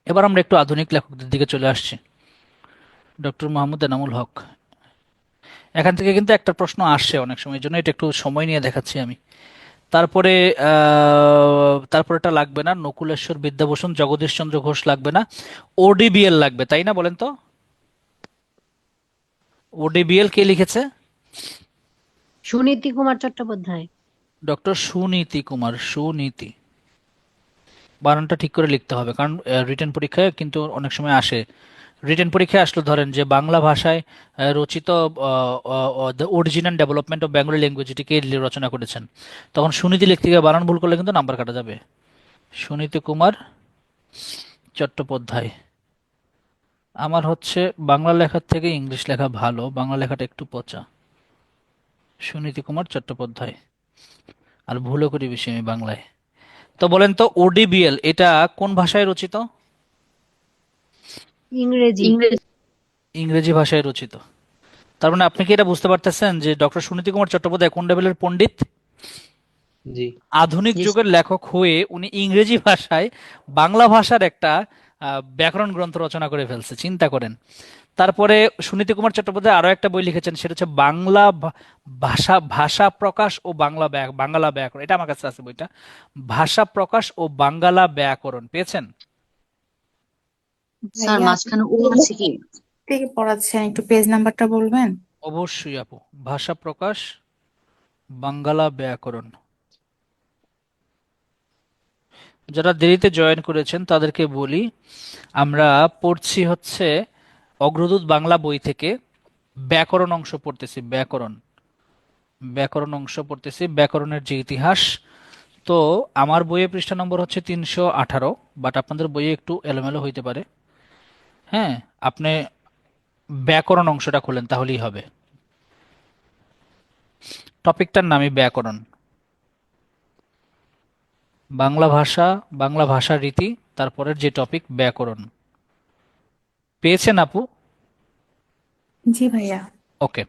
এবার আমরা একটু আধুনিক লেখকদের দিকে চলে আসছি। ডক্টর মোহাম্মদ এনামুল হক, এখান থেকে কিন্তু একটা প্রশ্ন আসছে অনেক সময়, এই জন্য এটা একটু সময় নিয়ে দেখাচ্ছি আমি। তারপরে তারপরেটা লাগবে না, নকুলেশ্বর বিদ্যাভূষণ জগদীশ চন্দ্র ঘোষ লাগবে না, ওডিবিএল লাগবে, তাই না বলেন তো? ওডিবিএল কে লিখেছে? সুনীতি কুমার চট্টোপাধ্যায়। ডক্টর সুনীতি কুমার। সুনীতি, বানানটা ঠিক করে লিখতে হবে, কারণ রিটেন পরীক্ষায় কিন্তু অনেক সময় আসে। রিটেন পরীক্ষায় আসলে ধরেন যে বাংলা ভাষায় রচিত the original development of Bengali language, এটি কে রচনা করেছেন, তখন সুনীতি লিখতে গিয়ে বানান ভুল করলে কিন্তু নাম্বার কাটা যাবে। সুনীতি কুমার চট্টোপাধ্যায়। আমার হচ্ছে বাংলা লেখার থেকে ইংলিশ লেখা ভালো, বাংলা লেখাটা একটু পচা। সুনীতি কুমার চট্টোপাধ্যায়, আর ভুলও করি বেশি আমি বাংলায়। তো বলেন তো ওডিবিএল এটা কোন ভাষায় রচিত? ইংরেজি। ইংরেজি ভাষায় রচিত। তার মানে আপনি কি এটা বুঝতে পারতেছেন যে ডক্টর সুনীতি কুমার চট্টোপাধ্যায় কোন লেভেলের পণ্ডিত? জি। আধুনিক জি যুগের লেখক হয়ে উনি ইংরেজি ভাষায় বাংলা ভাষার একটা ব্যাকরণ গ্রন্থ রচনা করে ফেলছে, চিন্তা করেন। তারপরে সুনীতি কুমার চট্টোপাধ্যায় আরো একটা বই লিখেছেন, সেটা হচ্ছে বাংলা ভাষা ভাষা প্রকাশ ও বাংলা ব্যাকরণ। এটা আমার কাছে আছে বইটা, ভাষা প্রকাশ ও বাংলা ব্যাকরণ। পেয়েছেন? স্যার, ভাইয়া মাঝখানে ও আছে কি? থেকে পড়াচ্ছেন, একটু পেজ নাম্বারটা বলবেন? অবশ্যই আপু, ভাষা প্রকাশ বাংলা ব্যাকরণ। যারা দেরিতে জয়েন করেছেন তাদেরকে বলি, আমরা পড়ছি হচ্ছে অগ্রদূত বাংলা বই থেকে ব্যাকরণ অংশ পড়তেছি, ব্যাকরণ অংশ পড়তেছি, ব্যাকরণের যে ইতিহাস। তো আমার বইয়ে পৃষ্ঠা নম্বর হচ্ছে 318, বাট আপনাদের বইয়ে একটু এলোমেলো হইতে পারে। হ্যাঁ, আপনি ব্যাকরণ অংশটা খুলেন তাহলেই হবে। টপিকটার নামই ব্যাকরণ। বাংলা ভাষা, বাংলা ভাষার রীতি, তারপরের যে টপিক ব্যাকরণ। পেয়েছেন আপু? জি ভাইয়া। ওকে,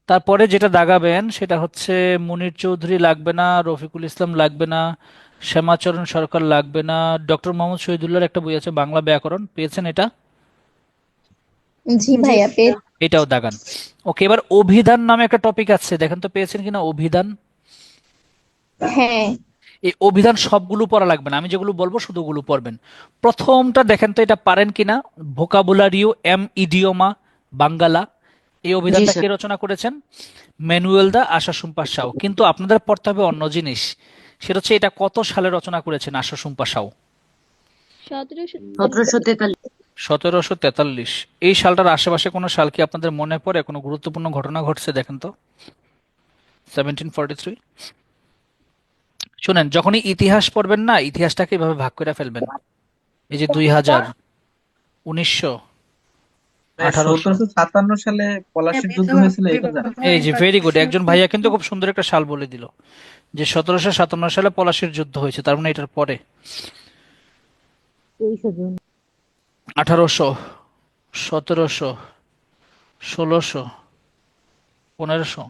তারপরে যেটা দাগাবেন সেটা হচ্ছে মুনির চৌধুরী লাগবে না, রফিকুল ইসলাম লাগবে না, শ্যামাচরণ সরকার লাগবে না, ডক্টর মোহাম্মদ শহীদুল্লাহর একটা বই আছে বাংলা ব্যাকরণ, পেয়েছেন এটা? জি জি ভাইয়া ভাইয়া। এটাও দাগান। ওকে, এবার অভিধান নামে একটা টপিক আছে, দেখেন তো পেয়েছেন কিনা অভিধান। হ্যাঁ। এই অভিধান সবগুলো পড়া লাগবে না, আমি যেগুলো বলবো শুধু ওগুলো পড়বেন। প্রথমটা দেখেন তো এটা পারেন কিনা, ভোকাবুলারিও এম ইডিওমা বাঙ্গালা। এই জি অভিধানটা কে স্যার। রচনা করেছেন? ম্যানুয়েল দা আশাশুম্পা সাউ। কিন্তু আপনাদের পড়তে হবে অন্য জিনিস, সেটা হচ্ছে এটা কত সালে রচনা করেছেন আশাশুম্পা সাউ? 1743। 1743। এই সালটার আশেপাশে কোনো সাল কি আপনাদের মনে পড়ে, কোনো গুরুত্বপূর্ণ ঘটনা ঘটছে দেখেন তো। 1743। শুনেন, যখনই ইতিহাস পড়বেন না, ইতিহাসটাকে এভাবে ভাগ করে ফেলবেন। এই যে 2000, 1900, 1800। 1757 সালে পলাশীর যুদ্ধ হয়েছিল, এটা জানেন? এই যে ভেরি গুড, একজন ভাইয়া কিন্তু খুব সুন্দর একটা সাল বলে দিল যে 1757 সালে পলাশীর যুদ্ধ হয়েছে, তার মানে এটার পরে 1800, 1700, 1600, 1500,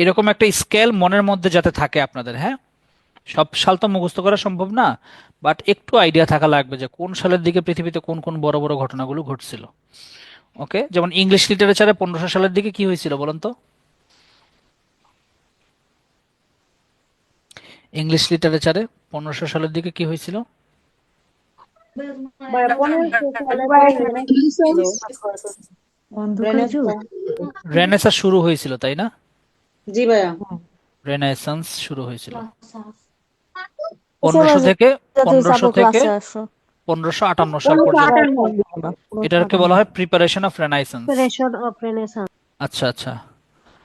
এরকম একটা স্কেল মনের মধ্যে যাতে থাকে আপনাদের। হ্যাঁ, সব সাল তো মুখস্থ করা সম্ভব না, বাট একটু আইডিয়া থাকা লাগবে যে কোন সালের দিকে পৃথিবীতে কোন কোন বড় বড় ঘটনাগুলো ঘটছিল। ওকে, যেমন ইংলিশ লিটারেচারে 1500 সালের দিকে কি হয়েছিল বলেন তো? ইংলিশ লিটারেচারে 1500 সালের দিকে কি হয়েছিল? রেনেসাঁ শুরু হয়েছিল, তাই না? জি ভাইয়া। রেনেসান্স শুরু হয়েছিল 1500 থেকে 1558 সাল পর্যন্ত। এটাকে বলা হয় প্রিপারেশন অফ রেনাইসেন্স। আচ্ছা আচ্ছা।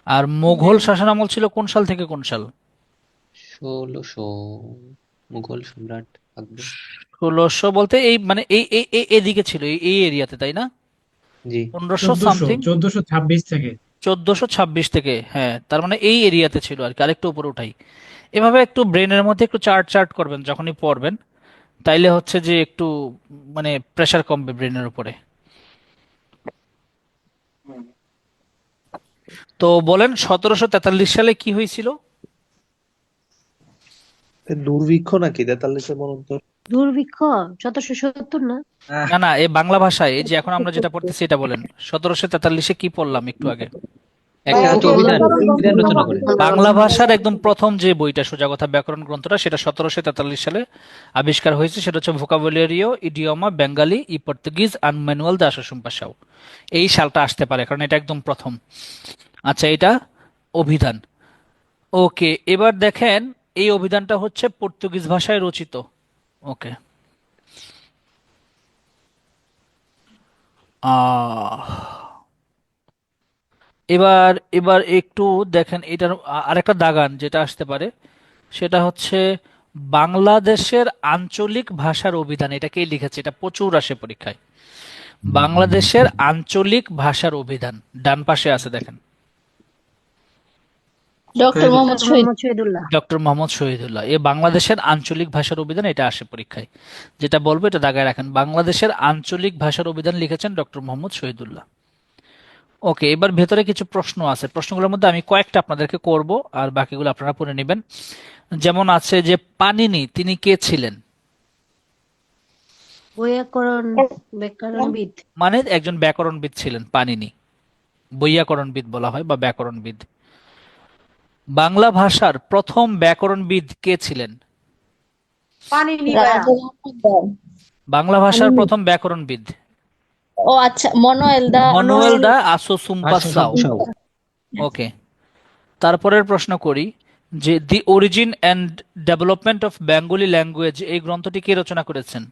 আর মুঘল শাসনামল ছিল কোন সাল থেকে কোন সাল? 1600, মুঘল সম্রাট আকবর। 1600 বলতে এই মানে এদিকে ছিল, এই এরিয়াতে, তাই না? জি 1500 সামথিং, 1426 থেকে 1426 থেকে, হ্যাঁ, তার মানে এই এরিয়াতে ছিল আর কি। আরেকটু উপরে উঠাই, এভাবে একটু ব্রেনের মধ্যে একটু চার্ট চার্ট করবেন যখনই পড়বেন, তাইলে হচ্ছে যে একটু মানে প্রেসার কমবে ব্রেনের উপরে। তো বলেন 1743 সালে কি হয়েছিল? দুর্ভিক্ষ নাকি 43-এ বলুন তো? দুর্ভিক্ষ 1770 না? না না, এই বাংলা ভাষায় এই যে এখন আমরা যেটা পড়তেছি এটা বলেন। 1743-এ কি পড়লাম একটু আগে? একটা হচ্ছে অভিধান, অভিধান রচনা করে। বাংলা ভাষার একদম প্রথম যে বইটা সোজা কথা ব্যাকরণ গ্রন্থটা, সেটা 1743 সালে আবিষ্কার হয়েছে। সেটা হচ্ছে ভোকাবুলারিও ইডিওমা বেঙ্গালি ই পর্তুগিজ আন ম্যানুয়াল দা আশাশুম্পা সাউ। এই সালটা আসতে পারে কারণ এটা একদম প্রথম। আচ্ছা, এটা অভিধান। ওকে, এবার দেখেন এই অভিধানটা হচ্ছে পর্তুগিজ ভাষায় রচিত। ওকে, এবার এবার একটু দেখেন এটার আরেকটা দাগান যেটা আসতে পারে, সেটা হচ্ছে বাংলাদেশের আঞ্চলিক ভাষার অভিধান। এটা কে লিখেছে? এটা প্রচুর আসে পরীক্ষায়। বাংলাদেশের আঞ্চলিক ভাষার অভিধান ডান পাশে আছে দেখেন, ডক্টর মোহাম্মদ শহীদুল্লাহ। ডক্টর মোহাম্মদ শহীদুল্লাহ। এই বাংলাদেশের আঞ্চলিক ভাষার অভিধান, এটা আসে পরীক্ষায়। যেটা বলবো এটা দাগায় রাখেন, বাংলাদেশের আঞ্চলিক ভাষার অভিধান লিখেছেন ডক্টর মোহাম্মদ শহীদুল্লাহ। ওকে, এবার ভেতরে কিছু প্রশ্ন আছে, প্রশ্নগুলোর মধ্যে আমি কয়েকটা আপনাদেরকে করব আর বাকিগুলো আপনারা পড়ে নেবেন। যেমন আছে যে পানিনি তিনি কে ছিলেন? ব্যাকরণবিদ। মানে একজন ব্যাকরণবিদ ছিলেন পানিনি, বৈয়াকরণবিদ বলা হয় বা ব্যাকরণবিদ। বাংলা ভাষার প্রথম ব্যাকরণবিদ কে ছিলেন? বাংলা ভাষার প্রথম ব্যাকরণবিদ ও আচ্ছা, মনোয়েল দা। মনুয়েল দা আশাশুম্পা সাউ। ওকে, তারপরের প্রশ্ন করি যে দি origin and development of Bengali language, এই গ্রন্থটি কে রচনা করেছেন?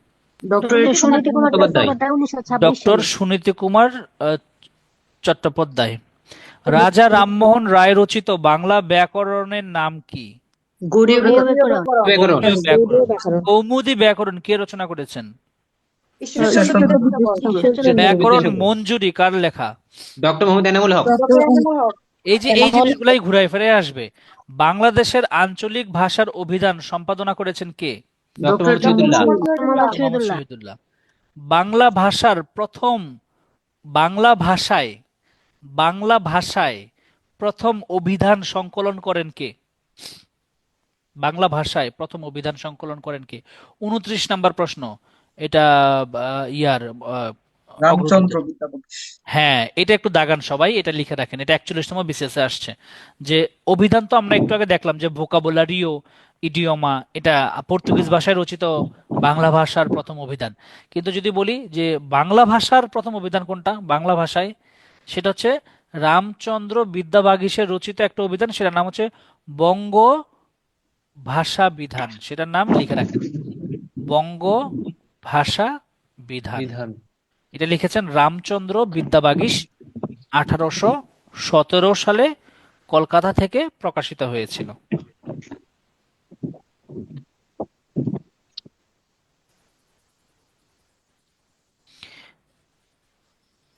ডক্টর সুনীতি কুমার চট্টোপাধ্যায়। রাজা রামমোহন রায় রচিত বাংলা ব্যাকরণের নাম কি? কৌমুদি ব্যাকরণ কে রচনা করেছেন? ব্যাকরণ মঞ্জুরি কার লেখা? ডক্টর মোহাম্মদ এনামুল হক। এই যে এই জিনিসগুলাই ঘুরায় ফিরে আসবে। বাংলাদেশের আঞ্চলিক ভাষার অভিধান সম্পাদনা করেছেন কে? ডক্টর মোহাম্মদ শহীদুল্লাহ। মোহাম্মদ মোহাম্মদ শহীদুল্লাহ। শহীদুল্লাহ। বাংলা ভাষার প্রথম বাংলা ভাষায় বাংলা ভাষায় প্রথম অভিধান সংকলন করেন কে? বাংলা ভাষায় প্রথম অভিধান সংকলন করেন কে? 29 নাম্বার প্রশ্ন। এটা ইয়ার রামচন্দ্র অগ্রদূতের। বিদ্যাপতি। হ্যাঁ, এটা একটু দাগান সবাই, এটা লিখে রাখেন। এটা 41তম বিসিএস এ আসছে। যে অভিধান তো আমরা একটু আগে দেখলাম যে ভোকাবুলারিও ইডিওমা, এটা পর্তুগিজ ভাষায় রচিত বাংলা ভাষার প্রথম অভিধান। কিন্তু যদি বলি যে বাংলা ভাষার প্রথম অভিধান কোনটা বাংলা ভাষায়, সেটা হচ্ছে রামচন্দ্র বিদ্যাবাগীশের রচিত একটা অভিধান, সেটার নাম হচ্ছে বঙ্গ ভাষা বিধান। সেটার নাম লিখে রাখেন, বঙ্গ ভাষা বিধান। বিধান। এটা লিখেছেন রামচন্দ্র বিদ্যাবাগীশ, 1817 সালে কলকাতা থেকে প্রকাশিত হয়েছিল।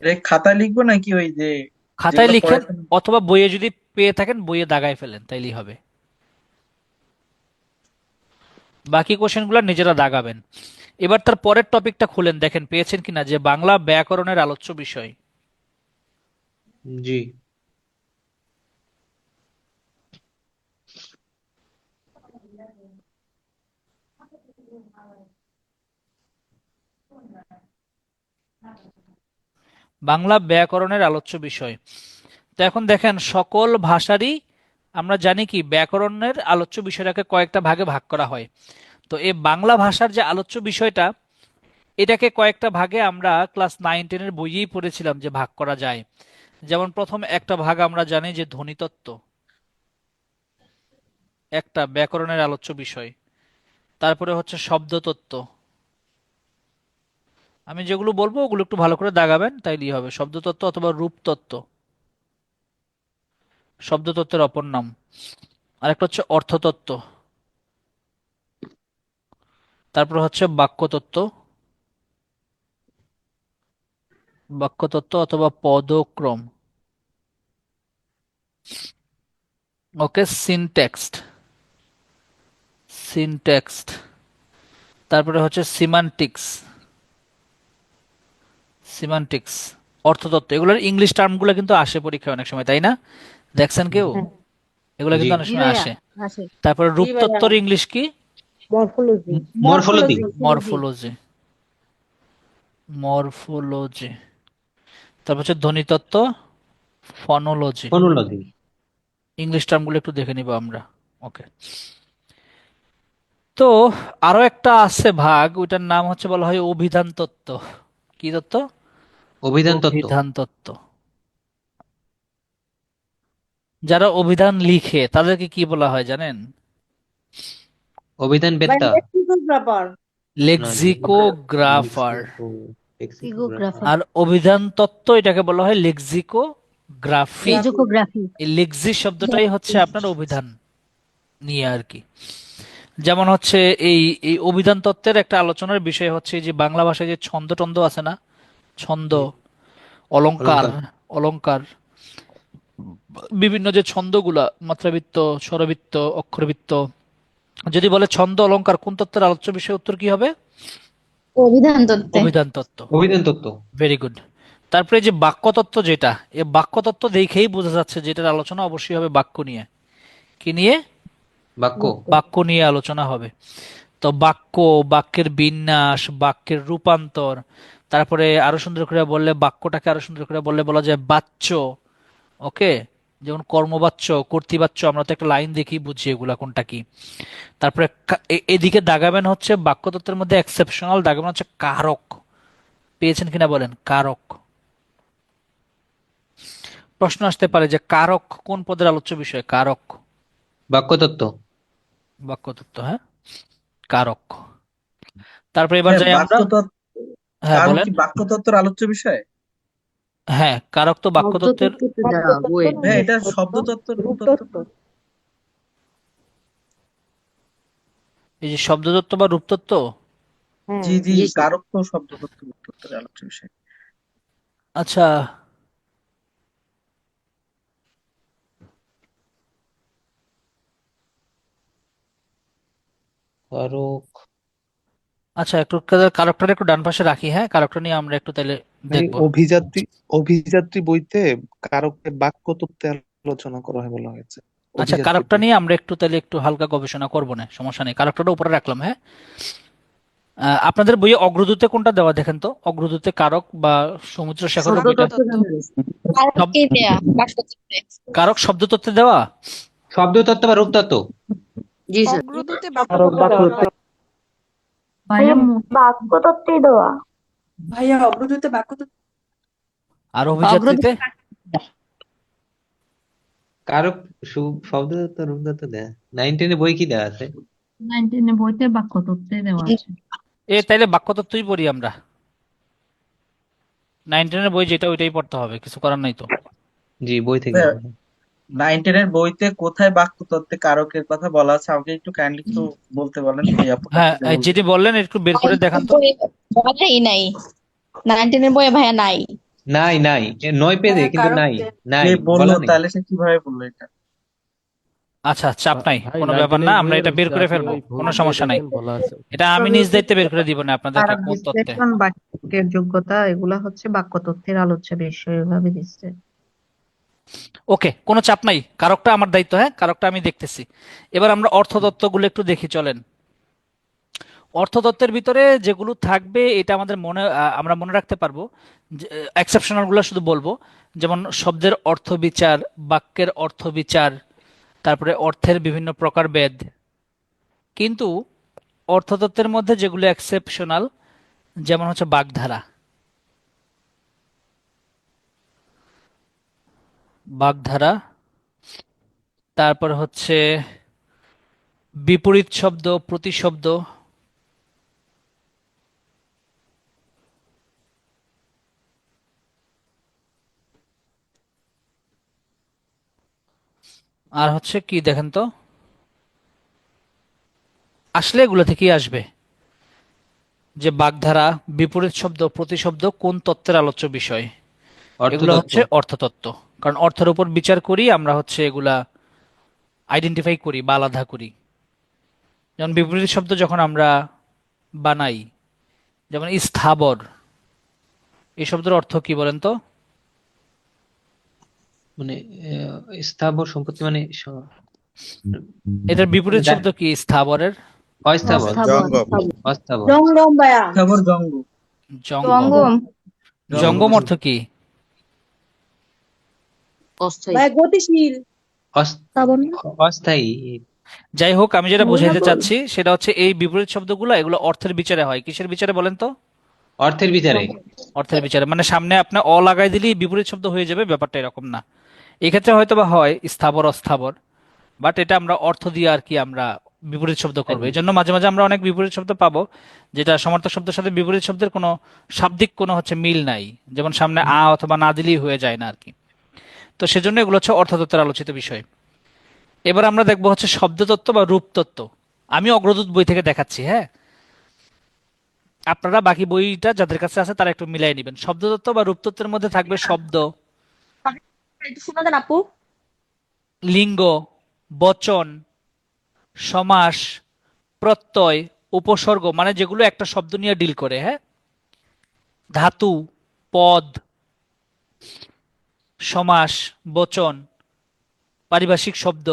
এটা খাতায় লিখবো নাকি ওই যে খাতায় যেগুলো লিখেন, পড়াইছেন? অথবা বইয়ে যদি পেয়ে থাকেন বইয়ে দাগায় ফেলেন, তাইলেই হবে। বাকি কোশ্চেনগুলো নিজেরা দাগাবেন। এবার তার পরের টপিকটা খুলেন, দেখেন পেয়েছেন কিনা, যে বাংলা ব্যাকরণের আলোচ্য বিষয়। জি। বাংলা ব্যাকরণের আলোচ্য বিষয়। তো এখন দেখেন, সকল ভাষারই আমরা জানি কি ব্যাকরণের আলোচ্য বিষয়টাকে কয়েকটা ভাগে ভাগ করা হয়। তো এই বাংলা ভাষার যে আলোচ্য বিষয়টা, এটাকে কয়েকটা ভাগে আমরা ক্লাস 9-10 বইয়েই পড়েছিলাম যে ভাগ করা যায়। যেমন প্রথম একটা ভাগ আমরা জানি যে ধ্বনিতত্ত্ব, একটা ব্যাকরণের আলোচ্য বিষয়। তারপরে হচ্ছে শব্দতত্ত্ব। আমি যেগুলো বলবো ওগুলো একটু ভালো করে দাগাবেন, তাইলেই হবে। শব্দতত্ত্ব অথবা রূপতত্ত্ব, শব্দতত্ত্বের অপর নাম। আরেকটা হচ্ছে অর্থতত্ত্ব। তারপর হচ্ছে বাক্যতত্ত্ব, বাক্যতত্ত্ব অথবা পদক্রম। ওকে, সিনটেক্সট, সিনটেক্সট। তারপরে হচ্ছে সিমান্টিক্স, সিমান্টিক্স। অর্থতত্ত্ব, এগুলোর ইংলিশ টার্মগুলো কিন্তু আসে পরীক্ষায় অনেক সময়, তাই না? দেখছেন কেউ? হ্যাঁ। এগুলো জি। কিন্তু অনেক জি সময় ভাইয়া, আসে। আছে। তারপরে জি ভাইয়া। রূপতত্ত্বর ইংলিশ কি? মরফোলজি। মরফোলজি। Morphology, morphology. তারপর হচ্ছে ধ্বনিতত্ত্ব, ফনোলজি। ফোনোলজি। ইংলিশ টার্মগুলো একটু দেখে নিব আমরা। ওকে। তো আরো একটা আছে ভাগ, ওইটার নাম হচ্ছে বলা হয় অভিধান তত্ত্ব। কি তত্ত্ব? অভিধান তত্ত্ব। অভিধান তত্ত্ব। যারা অভিধান লিখে তাদেরকে কি বলা হয় জানেন? অভিধান বেত্তা। ব্যাপার। না, লেক্সিকোগ্রাফার। সিগোগ্রাফার। আর অভিধান তত্ত্ব এটাকে বলা হয় লেক্সিকোগ্রাফি। লিজোকোগ্রাফি। এই লেক্সি শব্দটাই হচ্ছে আপনার অভিধান নিয়ে আর কি। যেমন হচ্ছে এই এই অভিধান তত্ত্বের একটা আলোচনার বিষয় হচ্ছে যে বাংলা ভাষায় যে ছন্দ টন্দ আছে না, ছন্দ, অলংকার, অলংকার। অলংকার, বিভিন্ন যে ছন্দগুলা, মাত্রাবৃত্ত, স্বরবৃত্ত, অক্ষরবৃত্ত, যদি বলে ছন্দ অলংকার কোন তত্ত্বের আলোচ্য বিষয়, উত্তর কি হবে? অভিধান তত্ত্বে। অভিধান তত্ত্ব। অভিধান তত্ত্ব। Very good. তারপরে যে বাক্যতত্ত্ব, যেটা এই বাক্যতত্ত্ব দেখেই বোঝা যাচ্ছে যেটার আলোচনা অবশ্যই হবে বাক্য নিয়ে। কি নিয়ে? বাক্য। বাক্য নিয়ে আলোচনা হবে। তো বাক্য, বাক্যের বিন্যাস, বাক্যের রূপান্তর, তারপরে আরো সুন্দর করে বললে, বাক্যটাকে আরো সুন্দর করে বললে বলা যায় বাচ্য। ওকে, যেমন কর্মবাচ্য, কর্তৃবাচ্য, আমরা তো একটা লাইন দেখি বুঝি এগুলা কোনটা কি। তারপরে এদিকে দাগাবেন হচ্ছে বাক্যতত্ত্বের মধ্যে এক্সেপশনাল, দাগাবেন হচ্ছে কারক। পেয়েছেন কিনা বলেন, কারক। প্রশ্ন আসতে পারে যে কারক কোন পদের আলোচ্য বিষয়? কারক বাক্যতত্ত্ব। বাক্যতত্ত্ব, হ্যাঁ, কারক। তারপরে এবার হ্যাঁ, যাই আমরা। হ্যাঁ কারক বলেন। কি বাক্যতত্ত্বের আলোচ্য বিষয়? হ্যাঁ, কারক তো বাক্যতত্ত্বের। শব্দতত্ত্ব তো যা বই। হ্যাঁ, এটা শব্দতত্ত্ব, রূপতত্ত্ব। এই যে শব্দতত্ত্ব বা রূপতত্ত্ব। হ্যাঁ, জি জি, জি স্যার। কারক তো শব্দতত্ত্ব, রূপতত্ত্বের আলোচ্য বিষয়। আচ্ছা, কারক। আচ্ছা, একটু কারকটা একটু ডান পাশে রাখি, হ্যাঁ, কারকটা নিয়ে আমরা একটু তাহলে ভাই দেখবো। অভিযাত্রী অভিযাত্রী বইতে কারকে বাক্য তত্ত্বে আলোচনা করা হয় বলা হয়েছে আচ্ছা, অভিযাত্রী কারকটা বই। নিয়ে আমরা একটু তাহলে একটু হালকা গবেষণা করবো, না সমস্যা নেই, কারকটা উপরে রাখলাম, হ্যাঁ। আপনাদের বইয়ে অগ্রদূতে কোনটা দেওয়া দেখেন তো, অগ্রদূতে কারক বা সমুদ্র শেখরের শব্দ বইটা তত্ত্ব জানা গেছে। শব- কারকেই দেয়া বাক্যচিত্রে। কারক শব্দতত্ত্বে দেওয়া। শব্দতত্ত্ব বা রূপতত্ত্ব? জি স্যার। অগ্রদূতে কারক বাক্য তত্ত্ব। ভাইয়া বাক্যতত্ত্বে দেওয়া। ভাইয়া অগ্রদূতে বাক্য তো আর অভিযাত্রীতে? কারক শব্দতত্ত্ব রূপতত্ত্ব দেয়া 9-10 বই কি দেওয়া আছে? 19 বইতে বাক্যতত্ত্বে দেওয়া আছে। তাইলে বাক্যতত্ত্বই পড়ি আমরা, 9-10 বই যেটা ওইটাই পড়তে হবে, কিছু করার নাই তো। জি, বই থেকে। 9-10 বইতে কোথায় বাক্যতত্ত্বে কারকের কথা বলা আছে আমাকে একটু কাইন্ডলি একটু বলতে বলেন, এই আপুটা হ্যাঁ, যদি বলতে। যেটি বললেন একটু বের করে দেখান তো। বলেই নাই, 19 বইয়ে ভাইয়া নাই। নাই নাই, 9 পেজে ভাইয়া কিন্তু নাই, নাই যে বললো বলা নেই। তাহলে সে কিভাবে বললো এটা? আচ্ছা, চাপ নাই, ভাই কোনো ব্যাপার না, 99 আমরা এটা বের করে ফেলবো, কোনো সমস্যা নাই। বলা আছে। এটা আমি নিজ দায়িত্বে বের করে দিব না আপনাদেরকে কোন তত্ত্বে। বিশ্লেষণ বাক্যের যোগ্যতা এগুলা হচ্ছে বাক্যতত্ত্বের আলোচ্য বিষয় এভাবে দিচ্ছে। ওকে, কোনো চাপ নাই, কারকটা আমার দায়িত্ব, হ্যাঁ, কারকটা আমি দেখতেছি। এবার আমরা অর্থতত্ত্বগুলো একটু দেখি, চলেন। অর্থতত্ত্বের ভিতরে যেগুলো থাকবে এটা আমাদের আমরা মনে রাখতে পারবো, এক্সেপশনাল গুলো শুধু বলবো, যেমন শব্দের অর্থ বিচার, বাক্যের অর্থ বিচার, তারপরে অর্থের বিভিন্ন প্রকারভেদ। কিন্তু অর্থতত্ত্বের মধ্যে যেগুলো এক্সেপশনাল, যেমন হচ্ছে বাগধারা, বাগধারা, তারপর হচ্ছে বিপরীত শব্দ, প্রতিশব্দ, আর হচ্ছে কি দেখেন তো, আসলে এগুলো থেকেই আসবে যে বাগধারা, বিপরীত শব্দ, প্রতিশব্দ কোন তত্ত্বের আলোচ্য বিষয়। এগুলো অর্থতত্ত্ব। হচ্ছে অর্থতত্ত্ব, কারণ অর্থের উপর বিচার করি আমরা, হচ্ছে এগুলা আইডেন্টিফাই করি বা আলাদা করি। যেমন বিপরীত শব্দ যখন আমরা বানাই, যেমন স্থাবর, এই শব্দের অর্থ কি বলেন তো? মানে স্থাবর সম্পত্তি, মানে এটার বিপরীত শব্দ কি স্থাবরের? অস্থাবর। অস্থাবর। অস্থাবর। জঙ্গম ভাইয়া। খবর জঙ্গ। জঙ্গম। জঙ্গম অর্থ কি? অস্থায়ী। ভাই গতিশীল। অস্থায়ী। যাই হোক, আমি যেটা বোঝাইতে চাচ্ছি সেটা হচ্ছে এই বিপরীত শব্দগুলো এগুলো অর্থের বিচারে হয়। কিসের বিচারে বলেন তো? অর্থের বিচারে। অর্থের বিচারে, মানে সামনে আপনি অ লাগাই দিলেই বিপরীত শব্দ হয়ে যাবে, ব্যাপারটা এরকম না। এক্ষেত্রে হয়তো বা হয় স্থাবর অস্থাবর, বাট এটা আমরা অর্থ দিয়ে আর কি আমরা বিপরীত শব্দ করবো। এই জন্য মাঝে মাঝে আমরা অনেক বিপরীত শব্দ পাবো যেটা সমার্থক শব্দের সাথে বিপরীত শব্দের কোনো শাব্দিক কোনো হচ্ছে মিল নাই, যেমন সামনে আ অথবা না দিলেই হয়ে যায় না আর কি। তো সেজন্য এগুলো হচ্ছে অর্থতত্ত্বের আলোচিত বিষয়। এবার আমরা দেখবো হচ্ছে শব্দতত্ত্ব বা রূপতত্ত্ব। আমি অগ্রদূত বই থেকে দেখাচ্ছি, হ্যাঁ, আপনারা বাকি বইটা যাদের কাছে আছে তারা একটু মিলাই নেবেন। শব্দতত্ত্ব বা রূপতত্ত্বের মধ্যে থাকবে শব্দ, শোনা দেন আপু। লিঙ্গ, বচন, সমাস, প্রত্যয়, উপসর্গ, মানে যেগুলো একটা শব্দ নিয়ে ডিল করে, হ্যাঁ, ধাতু, পদ, সমাস, বচন, পারিভাষিক শব্দ,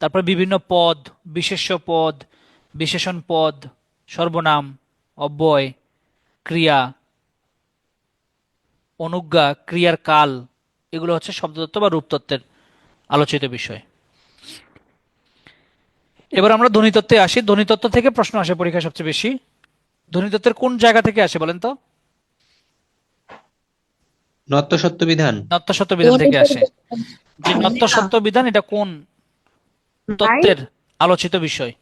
তারপর বিভিন্ন পদ, বিশেষ্য পদ, বিশেষণ পদ, সর্বনাম, অব্যয়, ক্রিয়া, অনুজ্ঞা, ক্রিয়ার কাল, এগুলো হচ্ছে শব্দতত্ত্ব বা রূপতত্ত্বের আলোচিত বিষয়। এবার আমরা ধ্বনিতত্ত্বে আসি। ধ্বনিতত্ত্ব থেকে প্রশ্ন আসে পরীক্ষায় সবচেয়ে বেশি। ধ্বনিতত্ত্বের কোন জায়গা থেকে আসে বলেন তো? নত্য সত্য বিধান। নত্য সত্য বিধান থেকে আসে। যে নত্য সত্য বিধান এটা কোন তত্ত্বের আলোচিত বিষয়?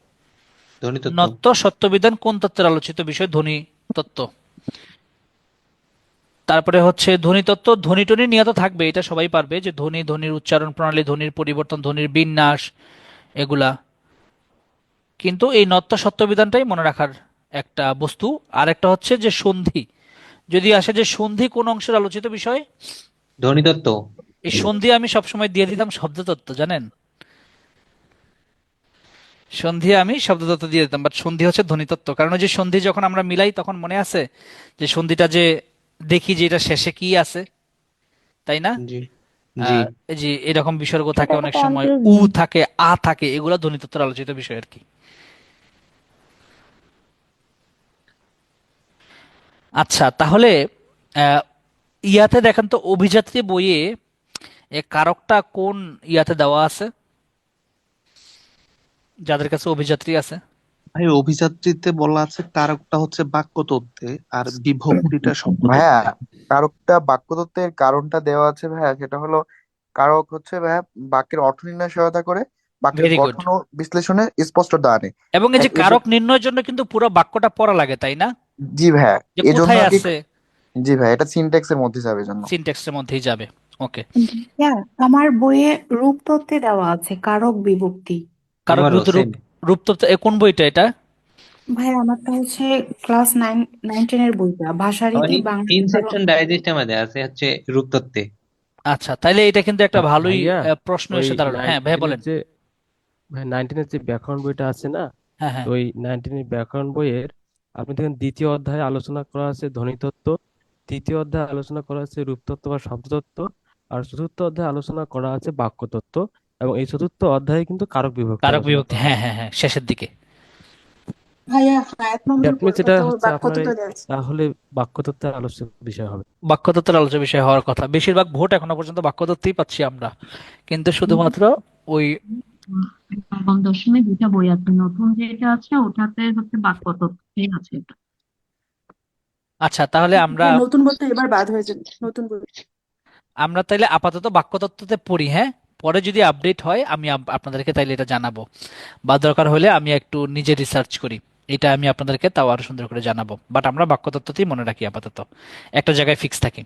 ধ্বনিতত্ত্ব। নত্য সত্য বিধান কোন তত্ত্বের আলোচিত বিষয়? ধ্বনি তত্ত্ব। তারপরে হচ্ছে ধ্বনি তত্ত্ব। ধ্বনি টনি নিয়ে তো থাকবে, এটা সবাই পারবে, যে ধ্বনি, ধ্বনির উচ্চারণ প্রণালী, ধ্বনির পরিবর্তন, ধ্বনির বিন্যাস, এগুলা। কিন্তু এই নত্য সত্য বিধানটাই মনে রাখার একটা বস্তু। আর একটা হচ্ছে যে সন্ধি, যদি আসে যে সন্ধি কোন অংশের আলোচিত বিষয়? ধ্বনিতত্ত্ব। এই সন্ধি আমি সবসময় দিয়ে দিতাম শব্দতত্ত্ব, জানেন? সন্ধি আমি শব্দতত্ত্ব দিয়ে দিতাম, বাট সন্ধি হচ্ছে ধ্বনিতত্ত্ব। কারণ ওই যে সন্ধি যখন আমরা মিলাই তখন মনে আছে যে সন্ধিটা দেখি যে এটা শেষে কি আছে, তাই না? জি জি। এই যে এরকম বিসর্গ থাকে, এটা তো অনেক সময় উ কনফিউজিং। থাকে, আ থাকে, এগুলো ধ্বনিতত্ত্বের আলোচিত বিষয় আর কি। আচ্ছা, তাহলে আহ, ইয়াতে দেখেন তো অভিযাত্রী বইয়ে কারকটা কোন ইয়াতে দেওয়া আছে, যাদের কাছে অভিযাত্রী আছে? ভাই অভিযাত্রীতে বলা আছে কারকটা হচ্ছে বাক্য তত্ত্বে আর বিভক্তিটা শব্দ ভাইয়া তত্ত্বে। কারকটা বাক্যতত্ত্বের কারণটা দেওয়া আছে ভাইয়া, সেটা হলো কারক হচ্ছে ভাইয়া বাক্যের অর্থ নির্ণয়ে সহায়তা করে, বাক্যের ভেরি গুড। গঠন ও বিশ্লেষণে স্পষ্টতা আনে। এবং এই যে এসব কারক নির্ণয়ের জন্য কিন্তু পুরো বাক্যটা পড়া লাগে, তাই না? জি ভাইয়া, যে এই জন্য কোথায় আর কি। আছে, জি ভাই, এটা সিনট্যাক্সের মধ্যে যাবে জন্য। সিনট্যাক্সের মধ্যেই যাবে। ওকে। হ্যাঁ, আমার বইয়ে রূপতত্ত্বে দেওয়া আছে কারক বিভক্তি। কারক আমারও বিভক্তি সেম। রূপতত্ত্ব কোন বইটা এটা? ভাই আমারটা হচ্ছে ক্লাস 9-10 এর বইটা, ভাষারীতি বাংলা ব্যাকরণ। ইনসেপশন ডাইজেস্ট আমাদের আছে হচ্ছে রূপতত্ত্বে। আচ্ছা, তাইলে এটা কিন্তু একটা ভালোই ভাইয়া প্রশ্ন ওই এসে দাঁড়ালো। হ্যাঁ ভাই 19-এর বলেন। যে ভাই 19-এর যে ব্যাকরণ বইটা আছে না, হ্যাঁ তো হ্যাঁ। ওই 19-এর ব্যাকরণ বইয়ের আপনি দেখেন দ্বিতীয় অধ্যায়ে আলোচনা করা আছে ধ্বনিতত্ত্ব, তৃতীয় অধ্যায়ে আলোচনা করা আছে রূপতত্ত্ব বা শব্দতত্ত্ব, আর চতুর্থ অধ্যায়ে আলোচনা করা আছে বাক্যতত্ত্ব, এবং এই চতুর্থ অধ্যায়ে কিন্তু কারক বিভক্তি কারক আলোচনা বিভক্তি, করা হ্যাঁ আছে। হ্যাঁ হ্যাঁ, শেষের দিকে। ভাইয়া 1 নম্বর দ্যাট মিনস বইটা এটা তো হচ্ছে আপনার বাক্যতত্ত্ব দেওয়া আছে। তাহলে বাক্যতত্ত্বের আলোচ্য বিষয় হবে। বাক্যতত্ত্বের আলোচ্য বিষয় হওয়ার কথা। বেশিরভাগ ভোট এখনো পর্যন্ত বাক্যতত্ত্বই পাচ্ছি আমরা, কিন্তু শুধুমাত্র ওই নবম দশমে দুইটা বই আছে, নতুন যেটা আছে ওটাতে হচ্ছে বাক্যতত্ত্বই আছে এটা। আচ্ছা, তাহলে আমরা ভাই নতুন বইটা এবার বাদ হয়ে যাবে, নতুন বই। আমরা তাইলে আপাতত বাক্যতত্ত্বতে পড়ি, হ্যাঁ। পরে যদি আপডেট হয় আমি আপনাদেরকে তাইলে এটা জানাবো, বা দরকার হলে আমি একটু নিজে রিসার্চ করি, এটা আমি আপনাদেরকে তাও আরো সুন্দর করে জানাবো। বাট আমরা বাক্যতত্ত্বতেই মনে রাখি আপাতত, একটা জায়গায় ফিক্স থাকি।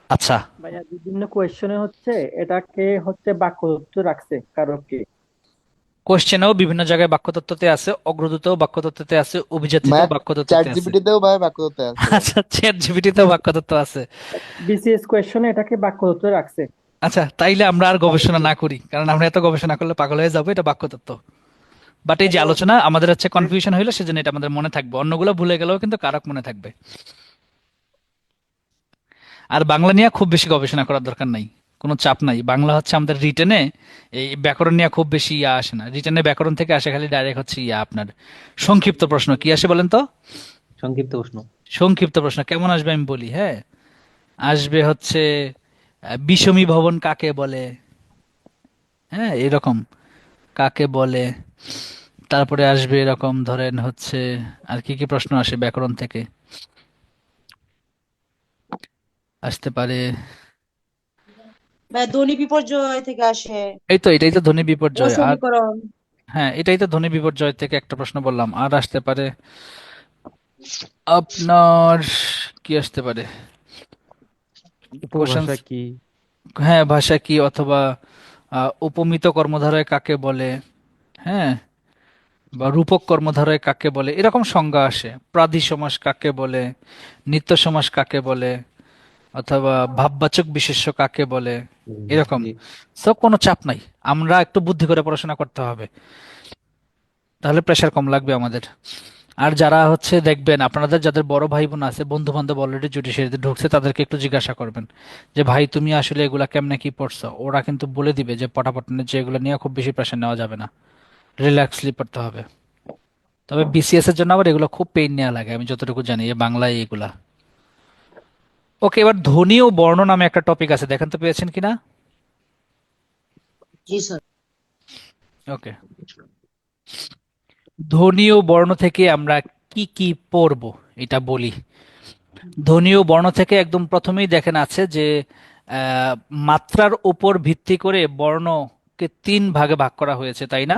আচ্ছা, ভাইয়া বিভিন্ন কোয়েশ্চনে হচ্ছে এটাকে হচ্ছে বাক্যতত্ত্ব রাখছে কারক কি? কোশ্চেনেও বিভিন্ন জায়গায় বাক্যতত্ত্বতে আছে, অগ্রদূতেও বাক্যতত্ত্বতে আছে, ভাইয়া অভিজাতিতেও চ্যাট বাক্যতত্ত্বতে আছে। জিপিটিতেও ভাই বাক্যতত্ত্বে আছে ভাই। আচ্ছা, চ্যাট জিপিটিতেও বাক্যতত্ত্ব আছে। বিসিএস কোয়েশ্চনে এটাকে বাক্যতত্ত্ব রাখছে। আচ্ছা, তাইলে আমরা আর গবেষণা না করি, কারণ আমরা এত গবেষণা করলে পাগল হয়ে যাবো। এটা বাক্যতত্ত্ব। বাট এই যে আলোচনা আমাদের হচ্ছে কনফিউশন হইলো, সেজন্য এটা আমাদের মনে থাকবে, অন্যগুলো ভুলে গেলেও কিন্তু কারক মনে থাকবে। আর বাংলা নিয়ে খুব বেশি গবেষণা করার দরকার নাই, কোনো চাপ নাই। বাংলা হচ্ছে আমাদের রিটেনে, এই ব্যাকরণ নিয়ে খুব বেশি ইয়া আসে না। রিটেনে ব্যাকরণ থেকে আসে খালি ডাইরেক্ট হচ্ছে ইয়া আপনার সংক্ষিপ্ত প্রশ্ন। কি আসে বলেন তো? সংক্ষিপ্ত প্রশ্ন। সংক্ষিপ্ত প্রশ্ন কেমন আসবে আমি বলি, হ্যাঁ। আসবে হচ্ছে বিষমী ভবন কাকে বলে, হ্যাঁ এরকম, কাকে বলে। তারপরে আসবে এরকম, ধরেন হচ্ছে আর কি কি প্রশ্ন আসে ব্যাকরণ থেকে, আসতে পারে। ভাই ধ্বনি বিপর্যয় থেকে আসে, এটাই তো ধ্বনি ও বিপর্যয়। আর সমীকরণ। হ্যাঁ, এটাই তো ধ্বনি বিপর্যয় থেকে একটা প্রশ্ন বললাম। আর আসতে পারে আপনার, কি আসতে পারে কোশ্চেন? উপভাষা কি? হ্যাঁ, ভাষা কি, অথবা উপমিত কর্মধারয় কাকে বলে, হ্যাঁ, বা রূপক কর্মধারয় কাকে বলে, এরকম সংজ্ঞা আসে। প্রাধি সমাস কাকে বলে, নিত্য সমাস কাকে বলে, অথবা ভাববাচক বিশেষ্য কাকে বলে, এরকম। জি। সো কোনো চাপ নাই, আমরা একটু বুদ্ধি করে পড়াশোনা করতে হবে, তাহলে প্রেশার কম লাগবে আমাদের। আর যারা হচ্ছে দেখবেন আপনাদের যাদের বড় ভাই বোন আছে, বন্ধু বান্ধব অলরেডি জুডিশিয়ারিতে ঢুকছে, তাদেরকে একটু জিজ্ঞাসা করবেন যে ভাই তুমি আসলে এগুলা কেমনে কি পড়ছো। ওরা কিন্তু বলে দিবে যে পটাপটনে যে এগুলো নিয়ে খুব বেশি প্রেশার নেওয়া যাবে না, রিল্যাক্সলি পড়তে হবে। তবে বিসিএস এর জন্য আবার এগুলো খুব পেইন নেওয়া লাগে, আমি যতটুকু জানি এই বাংলায় এগুলা। ওকে, এবার ধ্বনি ও বর্ণ নামে একটা টপিক আছে, দেখেন তো পেয়েছেন কিনা। জি স্যার। ওকে, ধ্বনি ও বর্ণ থেকে আমরা কি কি পড়ব এটা বলি। ধ্বনি ও বর্ণ থেকে একদম প্রথমেই দেখেন আছে যে আহ, মাত্রার উপর ভিত্তি করে বর্ণকে 3 ভাগে ভাগ করা হয়েছে, তাই না?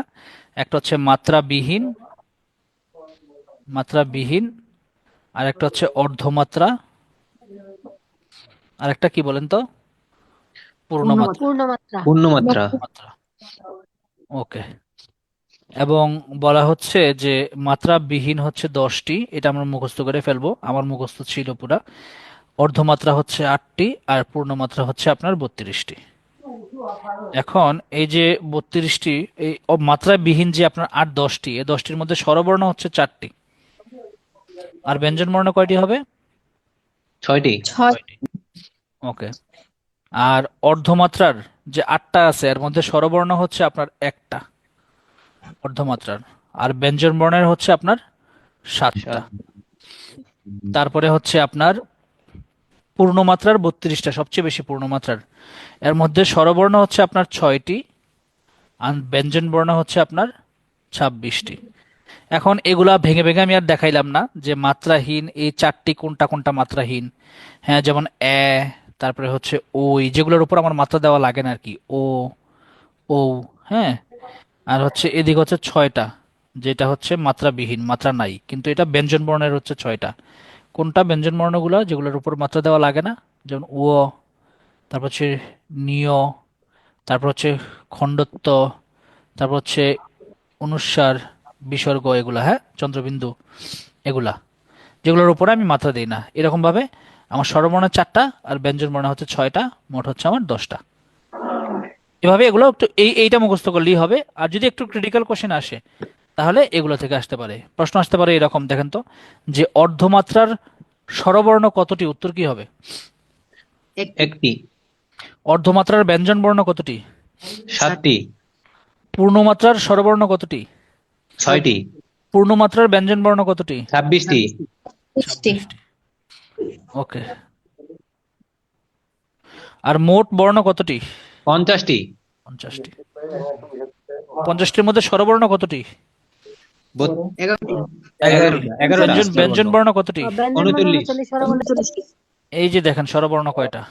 একটা হচ্ছে মাত্রাবিহীন, আর একটা হচ্ছে অর্ধমাত্রা, আর একটা কি বলেন তো? পূর্ণমাত্রা। পূর্ণমাত্রা। পূর্ণমাত্রা। মাত্রা। ওকে। এবং বলা হচ্ছে যে মাত্রাবিহীন হচ্ছে 10টি, এটা আমরা মুখস্থ করে ফেলবো, আমার মুখস্থ ছিল পুরা। অর্ধমাত্রা হচ্ছে 8টি, আর পূর্ণমাত্রা হচ্ছে আপনার 32টি। এখন এই যে 32টি, এই মাত্রায় বিহীন যে আপনার 8-10টি, এই 10টির মধ্যে স্বরবর্ণ হচ্ছে 4টি, আর ব্যঞ্জন বর্ণ কয়টি হবে? 6টি। 6। ওকে। আর অর্ধমাত্রার যে 8টা আছে এর মধ্যে স্বরবর্ণ হচ্ছে আপনার একটা অর্ধমাত্রার, আর ব্যঞ্জন বর্ণের হচ্ছে আপনার 7টা। তারপরে হচ্ছে আপনার পূর্ণমাত্রার 32টা, সবচেয়ে বেশি পূর্ণমাত্রার, এর মধ্যে স্বরবর্ণ হচ্ছে আপনার 6টি আর ব্যঞ্জন বর্ণ হচ্ছে আপনার 26টি। এখন এগুলা ভেঙে ভেঙে আমি আর দেখাইলাম না যে মাত্রাহীন এই 4টি কোনটা কোনটা মাত্রাহীন। হ্যাঁ, যেমন এ, তারপরে হচ্ছে ওই, যেগুলোর উপর আমার মাত্রা দেওয়া লাগে না আর কি, ও, ও। হ্যাঁ, আর হচ্ছে এদিকে হচ্ছে 6টা, যেটা হচ্ছে মাত্রাবিহীন, মাত্রা নাই, কিন্তু এটা ব্যঞ্জন বর্ণের হচ্ছে 6টা। কোনটা ব্যঞ্জন বর্ণগুলো যেগুলোর উপর মাত্রা দেওয়া লাগে না? যেমন ও, তারপর হচ্ছে নিয়, তারপর হচ্ছে খণ্ডত্ব, তারপর হচ্ছে অনুস্বার, বিসর্গ, এগুলা, হ্যাঁ, চন্দ্রবিন্দু, এগুলা যেগুলোর উপরে আমি মাত্রা দিই না। এরকম ভাবে আমার স্বরবর্ণ 4টা আর ব্যঞ্জন বর্ণ হচ্ছে 6টা, মোট হচ্ছে আমার 10টা। এভাবে এগুলো একটু এইটা মুখস্থ করলেই হবে। আর যদি একটু ক্রিটিক্যাল কোশ্চেন আসে তাহলে এগুলো থেকে আসতে পারে, প্রশ্ন আসতে পারে এরকম, দেখেন তো, যে অর্ধমাত্রার স্বরবর্ণ কতটি? উত্তর কি হবে? একটি। অর্ধমাত্রার ব্যঞ্জন বর্ণ কতটি? 7টি। পূর্ণমাত্রার স্বরবর্ণ কতটি? 6টি। পূর্ণমাত্রার ব্যঞ্জন বর্ণ কতটি? 26টি। 26টি। ওকে। আর মোট বর্ণ কতটি? 50টি। 50টি। 50টির মধ্যে স্বরবর্ণ কতটি? 11টা। ব্যঞ্জন বর্ণ কতটি? 39। এই যে দেখেন স্বরবর্ণ কয়টা?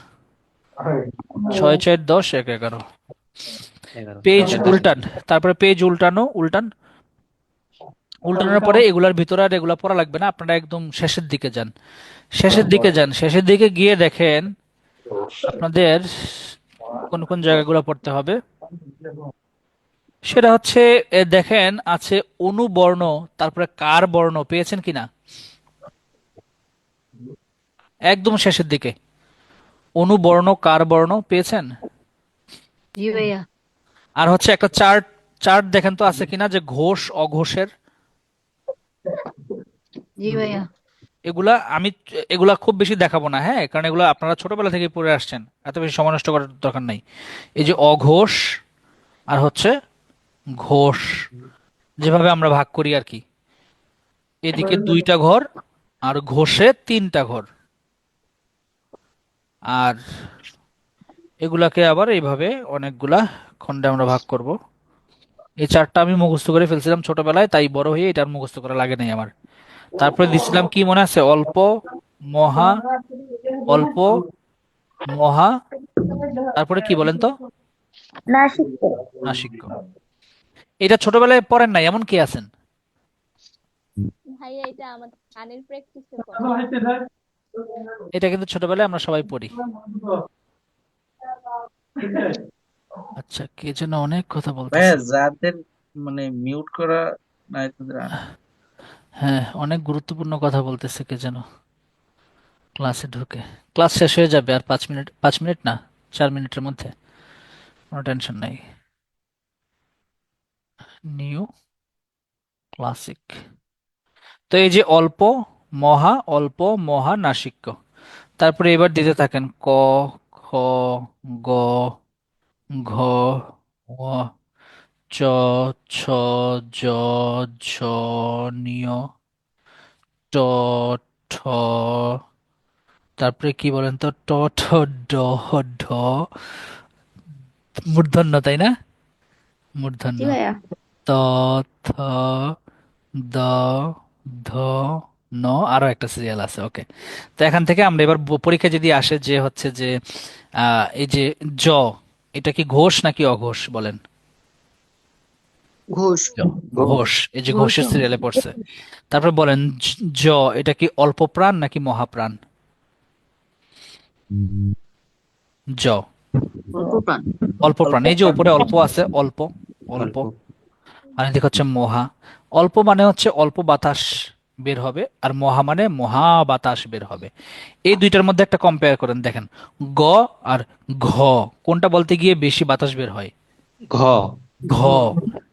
6, 4, 10, 1, 11। পেজ উল্টান, তারপরে পেজ উল্টানোর পরে এগুলার ভিতরে আর এগুলা পড়া লাগবে না, আপনারা একদম শেষের দিকে যান। শেষের দিকে গিয়ে দেখেন আপনাদের কোন কোন জায়গাগুলো পড়তে হবে। সেটা হচ্ছে দেখেন আছে অনুবর্ণ, তারপরে কার বর্ণ, পেয়েছেন কিনা? একদম শেষের দিকে অনুবর্ণ, কার বর্ণ পেয়েছেন? জি ভাইয়া। আর হচ্ছে একটা চার্ট দেখেন তো আছে কিনা, যে ঘোষ অঘোষের। জি ভাইয়া। এগুলা খুব বেশি দেখাবো না, হ্যাঁ, কারণ এগুলো আপনারা ছোটবেলা থেকে পড়ে আসছেন, এত বেশি সময় নষ্ট করার দরকার নাই। এই যে অঘোষ আর হচ্ছে ঘোষ, যেভাবে আমরা ভাগ করি আর কি, এদিকে 2টা ঘর আর ঘোষে 3টা ঘর, আর এগুলাকে আবার এইভাবে অনেকগুলা খণ্ডে আমরা ভাগ করব। এই চারটা আমি মুখস্থ করে ফেলছিলাম ছোটবেলায়, তাই বড় হয়ে এটা আর মুখস্থ করা লাগে নাই আমার। তারপরে দিছিলাম কি মনে আছে? অল্প, মহা, অল্প, মহা, তারপরে কি বলেন তো? নাসিক্য। এটা ছোটবেলায় পড়েন নাই এমন কি আছেন? ভাইয়া এটা আমার কানের প্র্যাকটিসে এটা কিন্তু ছোটবেলায় আমরা সবাই পড়ি। আচ্ছা, কে যেন অনেক কথা বলতেছে। যাদের মানে মিউট করা নাই তাদের হ্যাঁ, অনেক গুরুত্বপূর্ণ কথা বলতেছে কে যেন ক্লাসে ঢুকে। ক্লাস শেষ হয়ে যাবে আর 5 মিনিট না, 4 মিনিটের মধ্যে, কোনো টেনশন নাই। New classic. তো এই যে অল্প, মহা, নাসিক্য। তারপরে এবার দিতে থাকেন ক, খ, গ, ঘ, ঙ, চ, ছ, জ, ঝ, নিয়, ট, ঠ, তারপরে কি বলেন তো? ট, ঠ, ড, ঢ, মূর্ধন্য, তাই না? মূর্ধন্য। জি ভাইয়া। ত, থ, দ, ধ, ন, আরো একটা সিরিয়াল আছে। ওকে, তো এখান থেকে আমরা এবার পরীক্ষা যদি আসে যে হচ্ছে যে এই যে জ, এটা কি ঘোষ নাকি অঘোষ বলেন? ঘোষ। ঘোষ, এই যে ঘোষের সিরিয়ালে পড়ছে। তারপর বলেন জ, এটা কি অল্প প্রাণ নাকি মহাপ্রাণ? জ অল্প প্রাণ। এই যে উপরে অল্প আছে, অল্প, আর এদিকে হচ্ছে মহা। অল্প মানে হচ্ছে অল্প বাতাস বের হবে, আর মহা মানে মহা বাতাস বের হবে। এই দুইটার মধ্যে একটা কম্পেয়ার করেন, দেখেন গ আর ঘ কোনটা বলতে গিয়ে বেশি বাতাস বের হয়? ঘ। ঘ,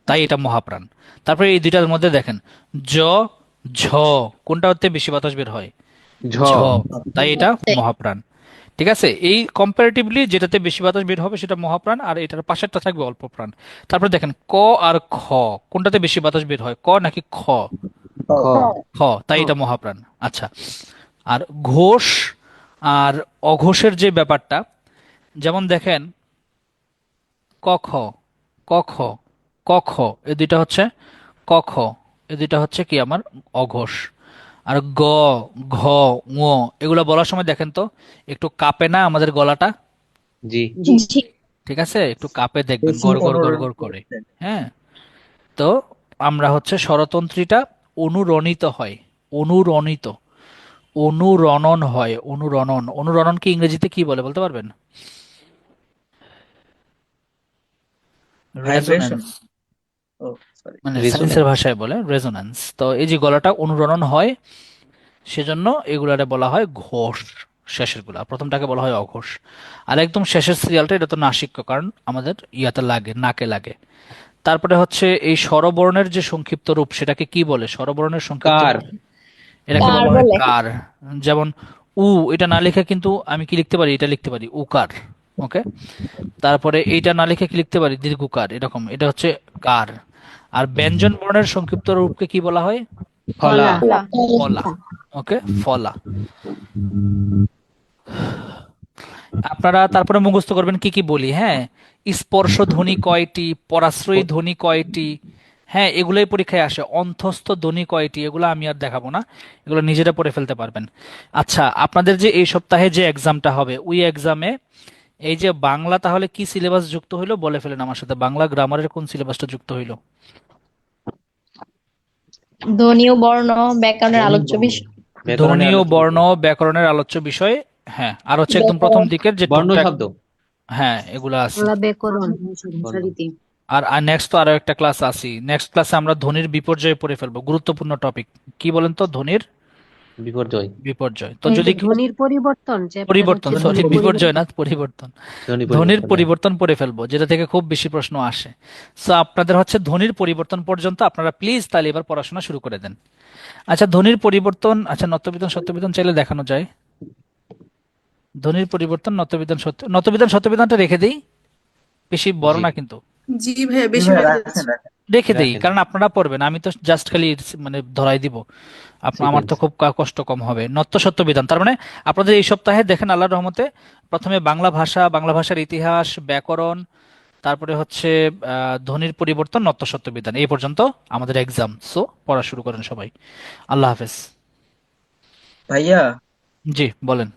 তাই এটা মহাপ্রাণ। তারপরে এই দুইটার মধ্যে দেখেন জ ঝ কোনটা হতে বেশি বাতাস বের হয়? ঝ। ঝ, তাই এটা মহাপ্রাণ। ঠিক আছে, এই কম্পারেটিভলি যেটাতে বেশি বাতাস বের হবে সেটা মহাপ্রাণ, আর এটার পাশেরটা থাকবে অল্প প্রাণ। তারপরে দেখেন ক আর খ কোনটাতে বেশি বাতাস বের হয়, ক নাকি খ? খ। খ, তাই এটা মহাপ্রাণ। আচ্ছা, আর ঘোষ আর অঘোষের যে ব্যাপারটা, যেমন দেখেন ক খ, ক খ, ক খ, এই দুইটা হচ্ছে ক খ, এই দুইটা হচ্ছে কি আমার অঘোষ। আর গ ঘ ঙ এগুলো বলার সময় দেখেন তো একটু কাঁপে না আমাদের গলাটা? জি। জি। ঠিক আছে, একটু কাঁপে দেখবেন, বেশি গড় গড় গড় অনুরণন গড় করে। করছে। হ্যাঁ, তো আমরা হচ্ছে স্বরতন্ত্রীটা অনুরণিত হয়, অনুরণিত, অনুরণন হয়, অনুরণন। অনুরণনকে ইংরেজিতে কি বলে বলতে পারবেন? ভাইব্রেশন। রেজোন্যান্স, ও সরি। মানে রেজোন্যান্স। সায়েন্সের ভাষায় বলে রেজোন্যান্স। তো এই যে গলাটা অনুরণন হয়, সেজন্য এগুলারে বলা হয় ঘোষ। শেষের গুলা, প্রথমটাকে বলা হয় অঘোষ। আর একদম শেষের সিরিয়ালটা এটা তো নাসিক্য, কারণ আমাদের ইয়াতে লাগে, নাকে লাগে। তারপরে হচ্ছে এই স্বরবর্ণের যে সংক্ষিপ্ত রূপ সেটাকে কি বলে? স্বরবর্ণের সংক্ষিপ্ত কার। রূপ এটাকে কার বলা হয় বলে। কার। যেমন উ, এটা না লিখে কিন্তু আমি কি লিখতে পারি? এটা লিখতে পারি উকার। ওকে, তারপরে এইটা না লিখে কি লিখতে পারি? দীর্ঘকার। এরকম, এটা হচ্ছে কার। আর ব্যঞ্জন বর্ণের সংক্ষিপ্ত রূপকে কি বলা হয়? ফলা। ফলা। ফলা। ওকে, ফলা। আপনারা তারপরে মুখস্থ করবেন কি কি বলি। হ্যাঁ, স্পর্শ ধ্বনি কয়টি, পরাশ্রয়ী ধ্বনি কয়টি, হ্যাঁ এগুলোই পরীক্ষায় আসে। অন্ত্যস্ত ধ্বনি কয়টি, এগুলো আমি আর দেখাবো না, এগুলো নিজেরা পড়ে ফেলতে পারবেন। আচ্ছা, আপনাদের যে এই সপ্তাহে যে এক্সামটা হবে, ওই এক্সামে এই যে বাংলা, তাহলে কি সিলেবাস যুক্ত হইলো বলে ফেলেন আমার সাথে। বাংলা গ্রামারের কোন সিলেবাসটা যুক্ত হইলো? ধ্বনি ও বর্ণ ব্যাকরণের ধ্বনি আলোচ্য বর্ণ। বিষয়। ব্যাকরণের ধ্বনি ও আলোচ্য বর্ণ বিষয়। ব্যাকরণের আলোচ্য বিষয়। হ্যাঁ, আর হচ্ছে একদম প্রথম ব্যাকরণ। দিকের যে বর্ণ টুকটাক, শব্দ। হ্যাঁ এগুলা আছে। ব্যাকরণ বর্ণ। আর নেক্সট তো আরো একটা ক্লাস আছে, নেক্সট ক্লাসে আমরা ধ্বনির বিপর্যয় পড়ে ফেলবো, গুরুত্বপূর্ণ টপিক। কি বলেন তো? ধ্বনির বিপর্যয়। বিপর্যয়। তো এই যদি যে ধ্বনির পরিবর্তন, চ্যাপ্টার পরিবর্তন, হচ্ছে সরি ধ্বনির বিপর্যয় পরিবর্তন। না, পরিবর্তন। ধ্বনি ধ্বনির পরিবর্তন, হ্যাঁ। পরিবর্তন পড়ে ফেলবো, যেটা থেকে খুব বেশি প্রশ্ন আসে। সো আপনাদের হচ্ছে ধ্বনির পরিবর্তন পর্যন্ত আপনারা প্লিজ তাহলে এবার পড়াশোনা শুরু করে দেন। আচ্ছা, ধ্বনির পরিবর্তন, আচ্ছা নত্যবিধান সত্যবিধান চাইলে দেখানো যায়। ধ্বনির পরিবর্তন নত্যবিধান সত্য, নত্যবিধান সত্যবিধানটা রেখে দেই, বেশি বড় জি। না কিন্তু। জি ভাইয়া, জি বেশি ভাই হয়ে রাখেন যাচ্ছে। রাখেন। রেখে দেই, রাখেন। কারণ আপনারা পড়বেন, আমি তো জাস্ট খালি মানে ধরাই দিব। আমার তো সিকোয়েন্স। খুব কষ্ট কম হবে। নত্য সত্য বিধান, তার মানে আপনাদের এই সপ্তাহে দেখেন আল্লাহর রহমতে প্রথমে বাংলা ভাষা, বাংলা ভাষার ইতিহাস, ব্যাকরণ, তারপরে হচ্ছে ধ্বনির পরিবর্তন, নত্য সত্য বিধান, এই পর্যন্ত আমাদের এক্সাম। সো পড়া শুরু করেন সবাই। আল্লাহ হাফেজ। ভাইয়া। জি বলেন।